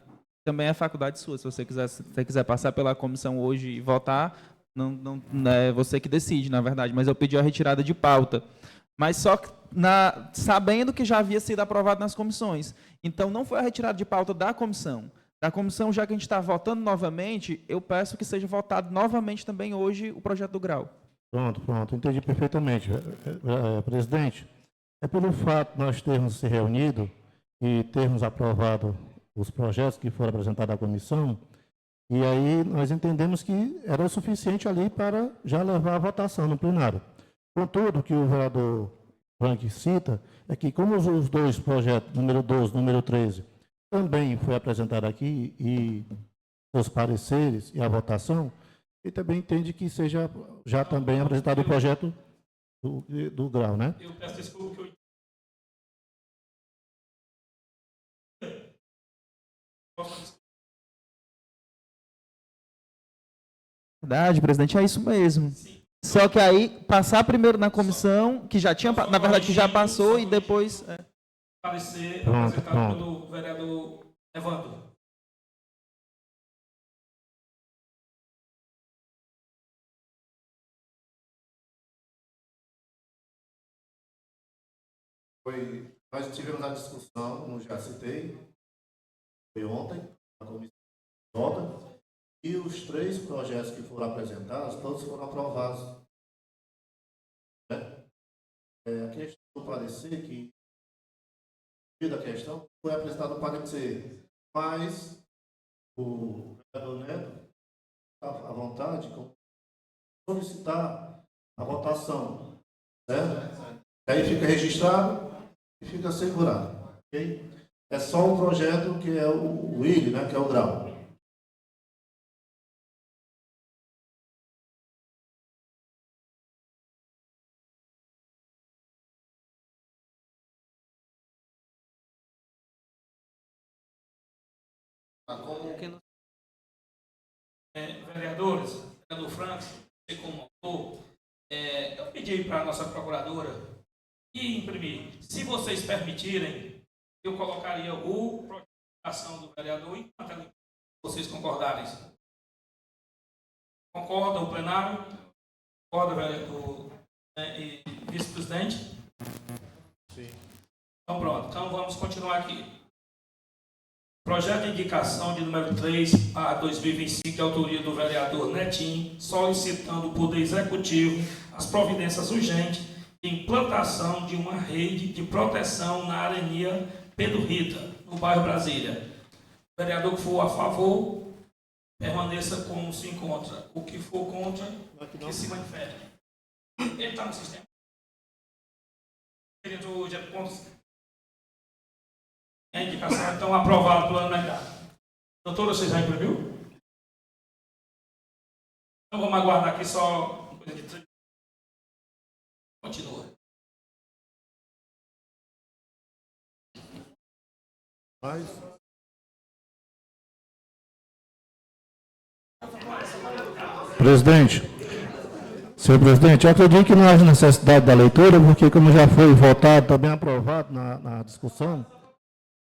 Também é faculdade sua, se você quiser passar pela comissão hoje e votar, não é você que decide, na verdade, mas eu pedi a retirada de pauta. Mas só que sabendo que já havia sido aprovado nas comissões. Então, não foi a retirada de pauta da comissão. Da comissão, já que a gente está votando novamente, eu peço que seja votado novamente também hoje o projeto do grau. Pronto, entendi perfeitamente. Presidente, é pelo fato de nós termos se reunido e termos aprovado os projetos que foram apresentados à comissão, e aí nós entendemos que era o suficiente ali para já levar a votação no plenário. Contudo, o que o vereador Frank cita é que, como os dois projetos, número 12 e número 13, também foi apresentado aqui, e os pareceres e a votação, ele também entende que seja já também apresentado o projeto do grau, né? Eu peço desculpa que eu... Verdade, presidente, é isso mesmo. Sim. Só que aí, passar primeiro na comissão, que já tinha, na verdade, que já passou, e depois... parecer Pronto, apresentado pronto. pelo vereador Evandro. Nós tivemos a discussão, como já citei, foi ontem, na comissão de nota, e os 3 projetos que foram apresentados, todos foram aprovados. A questão do parecer, que da questão foi apresentado o parecer, mas o vereador Neto está à vontade de solicitar a votação, certo? Aí fica registrado e fica assegurado, ok? É só um projeto que é o Willi, né, que é o grau. Vereadores, vereador Francis, você como autor, eu pedi para a nossa procuradora imprimir. Se vocês permitirem, eu colocaria o projeto de ação do vereador enquanto vocês concordarem. Concorda o plenário? Concorda, vereador e vice-presidente? Sim. Então pronto, então vamos continuar aqui. Projeto de indicação de número 3 a 2025, de autoria do vereador Netinho, solicitando o Poder Executivo as providências urgentes de implantação de uma rede de proteção na Areia Pedro Rita, no bairro Brasília. O vereador que for a favor, permaneça como se encontra. O que for contra, que se manifeste. Ele está no sistema. Ele entrou hoje pontos. A indicação, então, aprovado pelo ano da doutora, você já imprimiu? Então, vamos aguardar aqui só uma coisa de 3. Continua. Presidente, senhor presidente, eu acredito que não há necessidade da leitura, porque como já foi votado, também aprovado na discussão,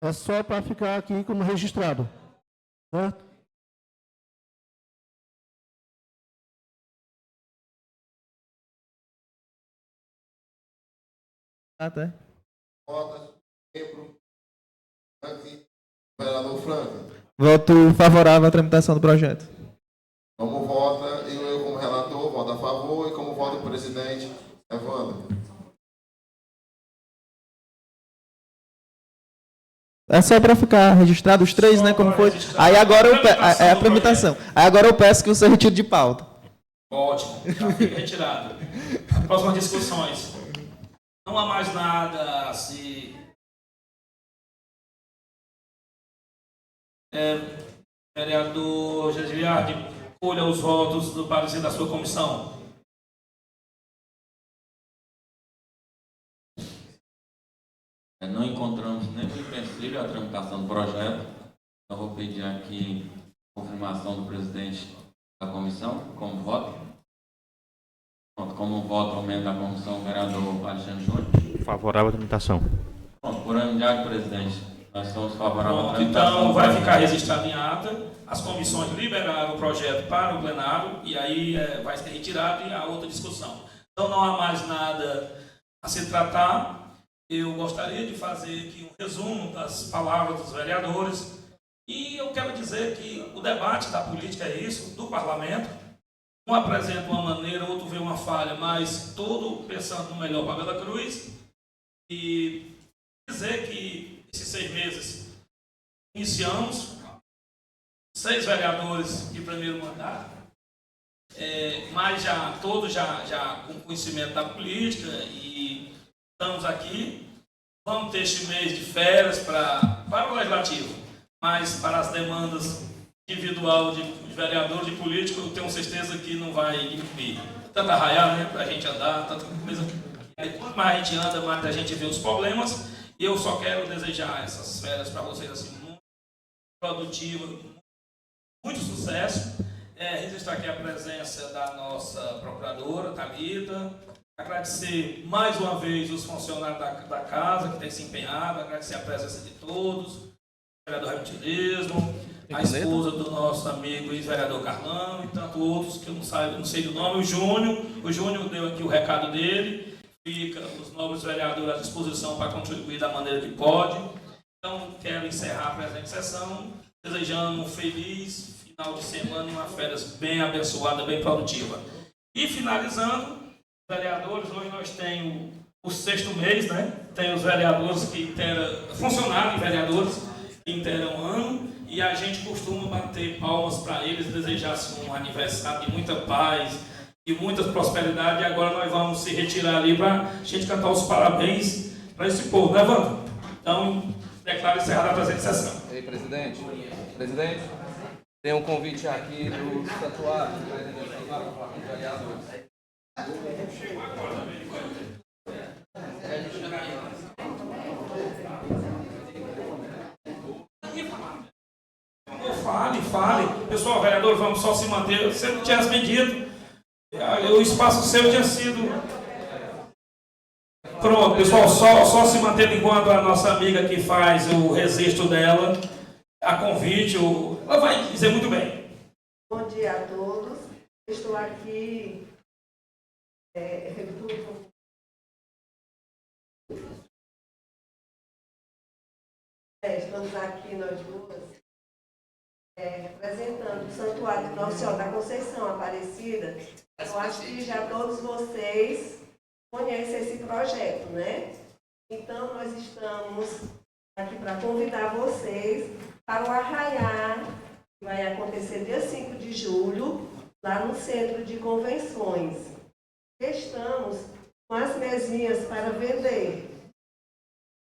é só para ficar aqui como registrado, certo? Até. Vota, membro, vereador Franco. Voto favorável à tramitação do projeto. Como vota, eu como relator, voto a favor, e como vota o presidente, Evandro. É só para ficar registrado os 3, né, como foi. Aí agora é a tramitação. Aí agora eu peço que você retire de pauta. Ótimo, já fica retirado. Próximas discussões. Não há mais nada a se... Vereador Gesiliardi, colha os votos do parecer da sua comissão. Não encontramos nenhum empecilho à tramitação do projeto. Eu vou pedir aqui confirmação do presidente da comissão, como voto. Pronto, como voto, aumento da comissão, o vereador Alexandre Júnior. Favorável à tramitação. Pronto, por unanimidade, presidente. Nós somos favoráveis à tramitação. Então, vai ficar registrado em ata. As comissões liberaram o projeto para o plenário e aí vai ser retirado e há outra discussão. Então, não há mais nada a se tratar. Eu gostaria de fazer aqui um resumo das palavras dos vereadores e eu quero dizer que o debate da política é isso, do parlamento. Um apresenta uma maneira, outro vê uma falha, mas todo pensando no melhor para Bela Cruz. E dizer que esses 6 meses iniciamos, 6 vereadores de primeiro mandato, mas já todos já com conhecimento da política e estamos aqui. Vamos ter este mês de férias para o legislativo, mas para as demandas individual de vereador, de político, eu tenho certeza que não vai diminuir. Tanto arraiar, né, para a gente andar, tanta coisa. Quanto mais a gente anda, mais a gente vê os problemas. E eu só quero desejar essas férias para vocês assim, muito produtiva, muito sucesso. Registrar aqui a presença da nossa procuradora, Thalita, Agradecer mais uma vez os funcionários da casa que têm se empenhado, agradecer a presença de todos, o vereador Repetilismo, a esposa do nosso amigo e vereador Carlão e tantos outros que eu não sei do nome, o Júnior deu aqui o recado dele, fica os novos vereadores à disposição para contribuir da maneira que pode. Então, quero encerrar a presente sessão, desejando um feliz final de semana e uma férias bem abençoada, bem produtiva. E finalizando, vereadores, hoje nós temos o 6º mês, né? Tem os vereadores que interam, funcionários e vereadores que interam o ano, e a gente costuma bater palmas para eles, desejar um aniversário de muita paz e muita prosperidade, e agora nós vamos se retirar ali para a gente cantar os parabéns para esse povo, né, Wanda? Então, declaro encerrada a presente sessão. Ei, presidente, tem um convite aqui do Santuário, para falar com os vereadores. Fale. Pessoal, vereador, vamos só se manter. Você não tinha bem dito. O espaço seu tinha sido... Pronto, pessoal, só se manter enquanto a nossa amiga que faz o registro dela, a convite, ela vai dizer muito bem. Bom dia a todos. Estou aqui estamos aqui nós duas representando o Santuário de Nossa Senhora da Conceição Aparecida. Eu acho que já todos vocês conhecem esse projeto, né? Então nós estamos aqui para convidar vocês para o arraiá que vai acontecer dia 5 de julho, lá no Centro de Convenções. Estamos com as mesinhas para vender.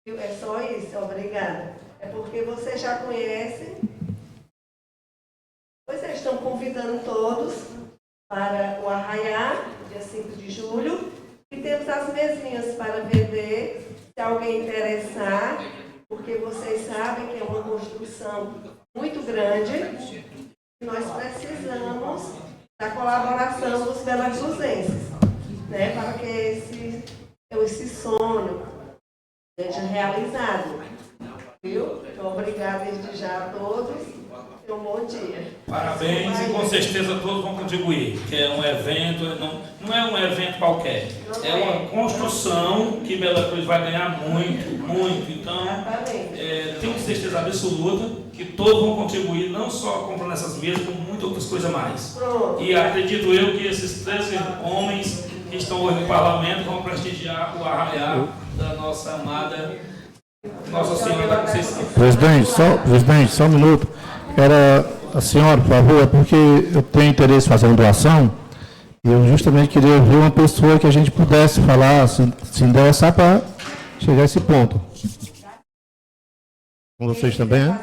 É só isso, obrigada. É porque vocês já conhecem. Vocês estão convidando todos para o arraiá, dia 5 de julho. E temos as mesinhas para vender, se alguém interessar, porque vocês sabem que é uma construção muito grande. Nós precisamos da colaboração dos belacruzenses, né, para que esse sonho seja realizado. Viu? Então, obrigada desde já a todos. Um bom dia. Parabéns e com certeza todos vão contribuir, que é um evento, não é um evento qualquer, é uma construção que Bela Cruz vai ganhar muito. Então, tenho certeza absoluta que todos vão contribuir, não só comprando essas mesas, como muitas outras coisas mais. E acredito eu que esses 13 homens que estão hoje no parlamento vão prestigiar o arraiá da nossa amada Nossa Senhora da Conceição. Presidente, só um minuto. Era a senhora, por favor, é porque eu tenho interesse em fazer uma doação e eu justamente queria ouvir uma pessoa que a gente pudesse falar, se interessar, para chegar a esse ponto. Com vocês também, né?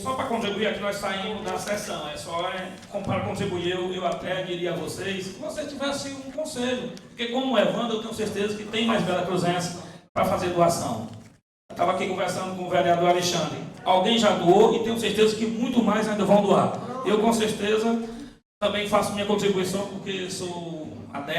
Só para contribuir aqui, nós saímos da sessão, para contribuir, eu até diria a vocês, que você tivesse um conselho, porque como Evandro, eu tenho certeza que tem mais Bela Cruzense para fazer doação. Eu estava aqui conversando com o vereador Alexandre. Alguém já doou e tenho certeza que muito mais ainda vão doar. Eu, com certeza, também faço minha contribuição porque sou adepto.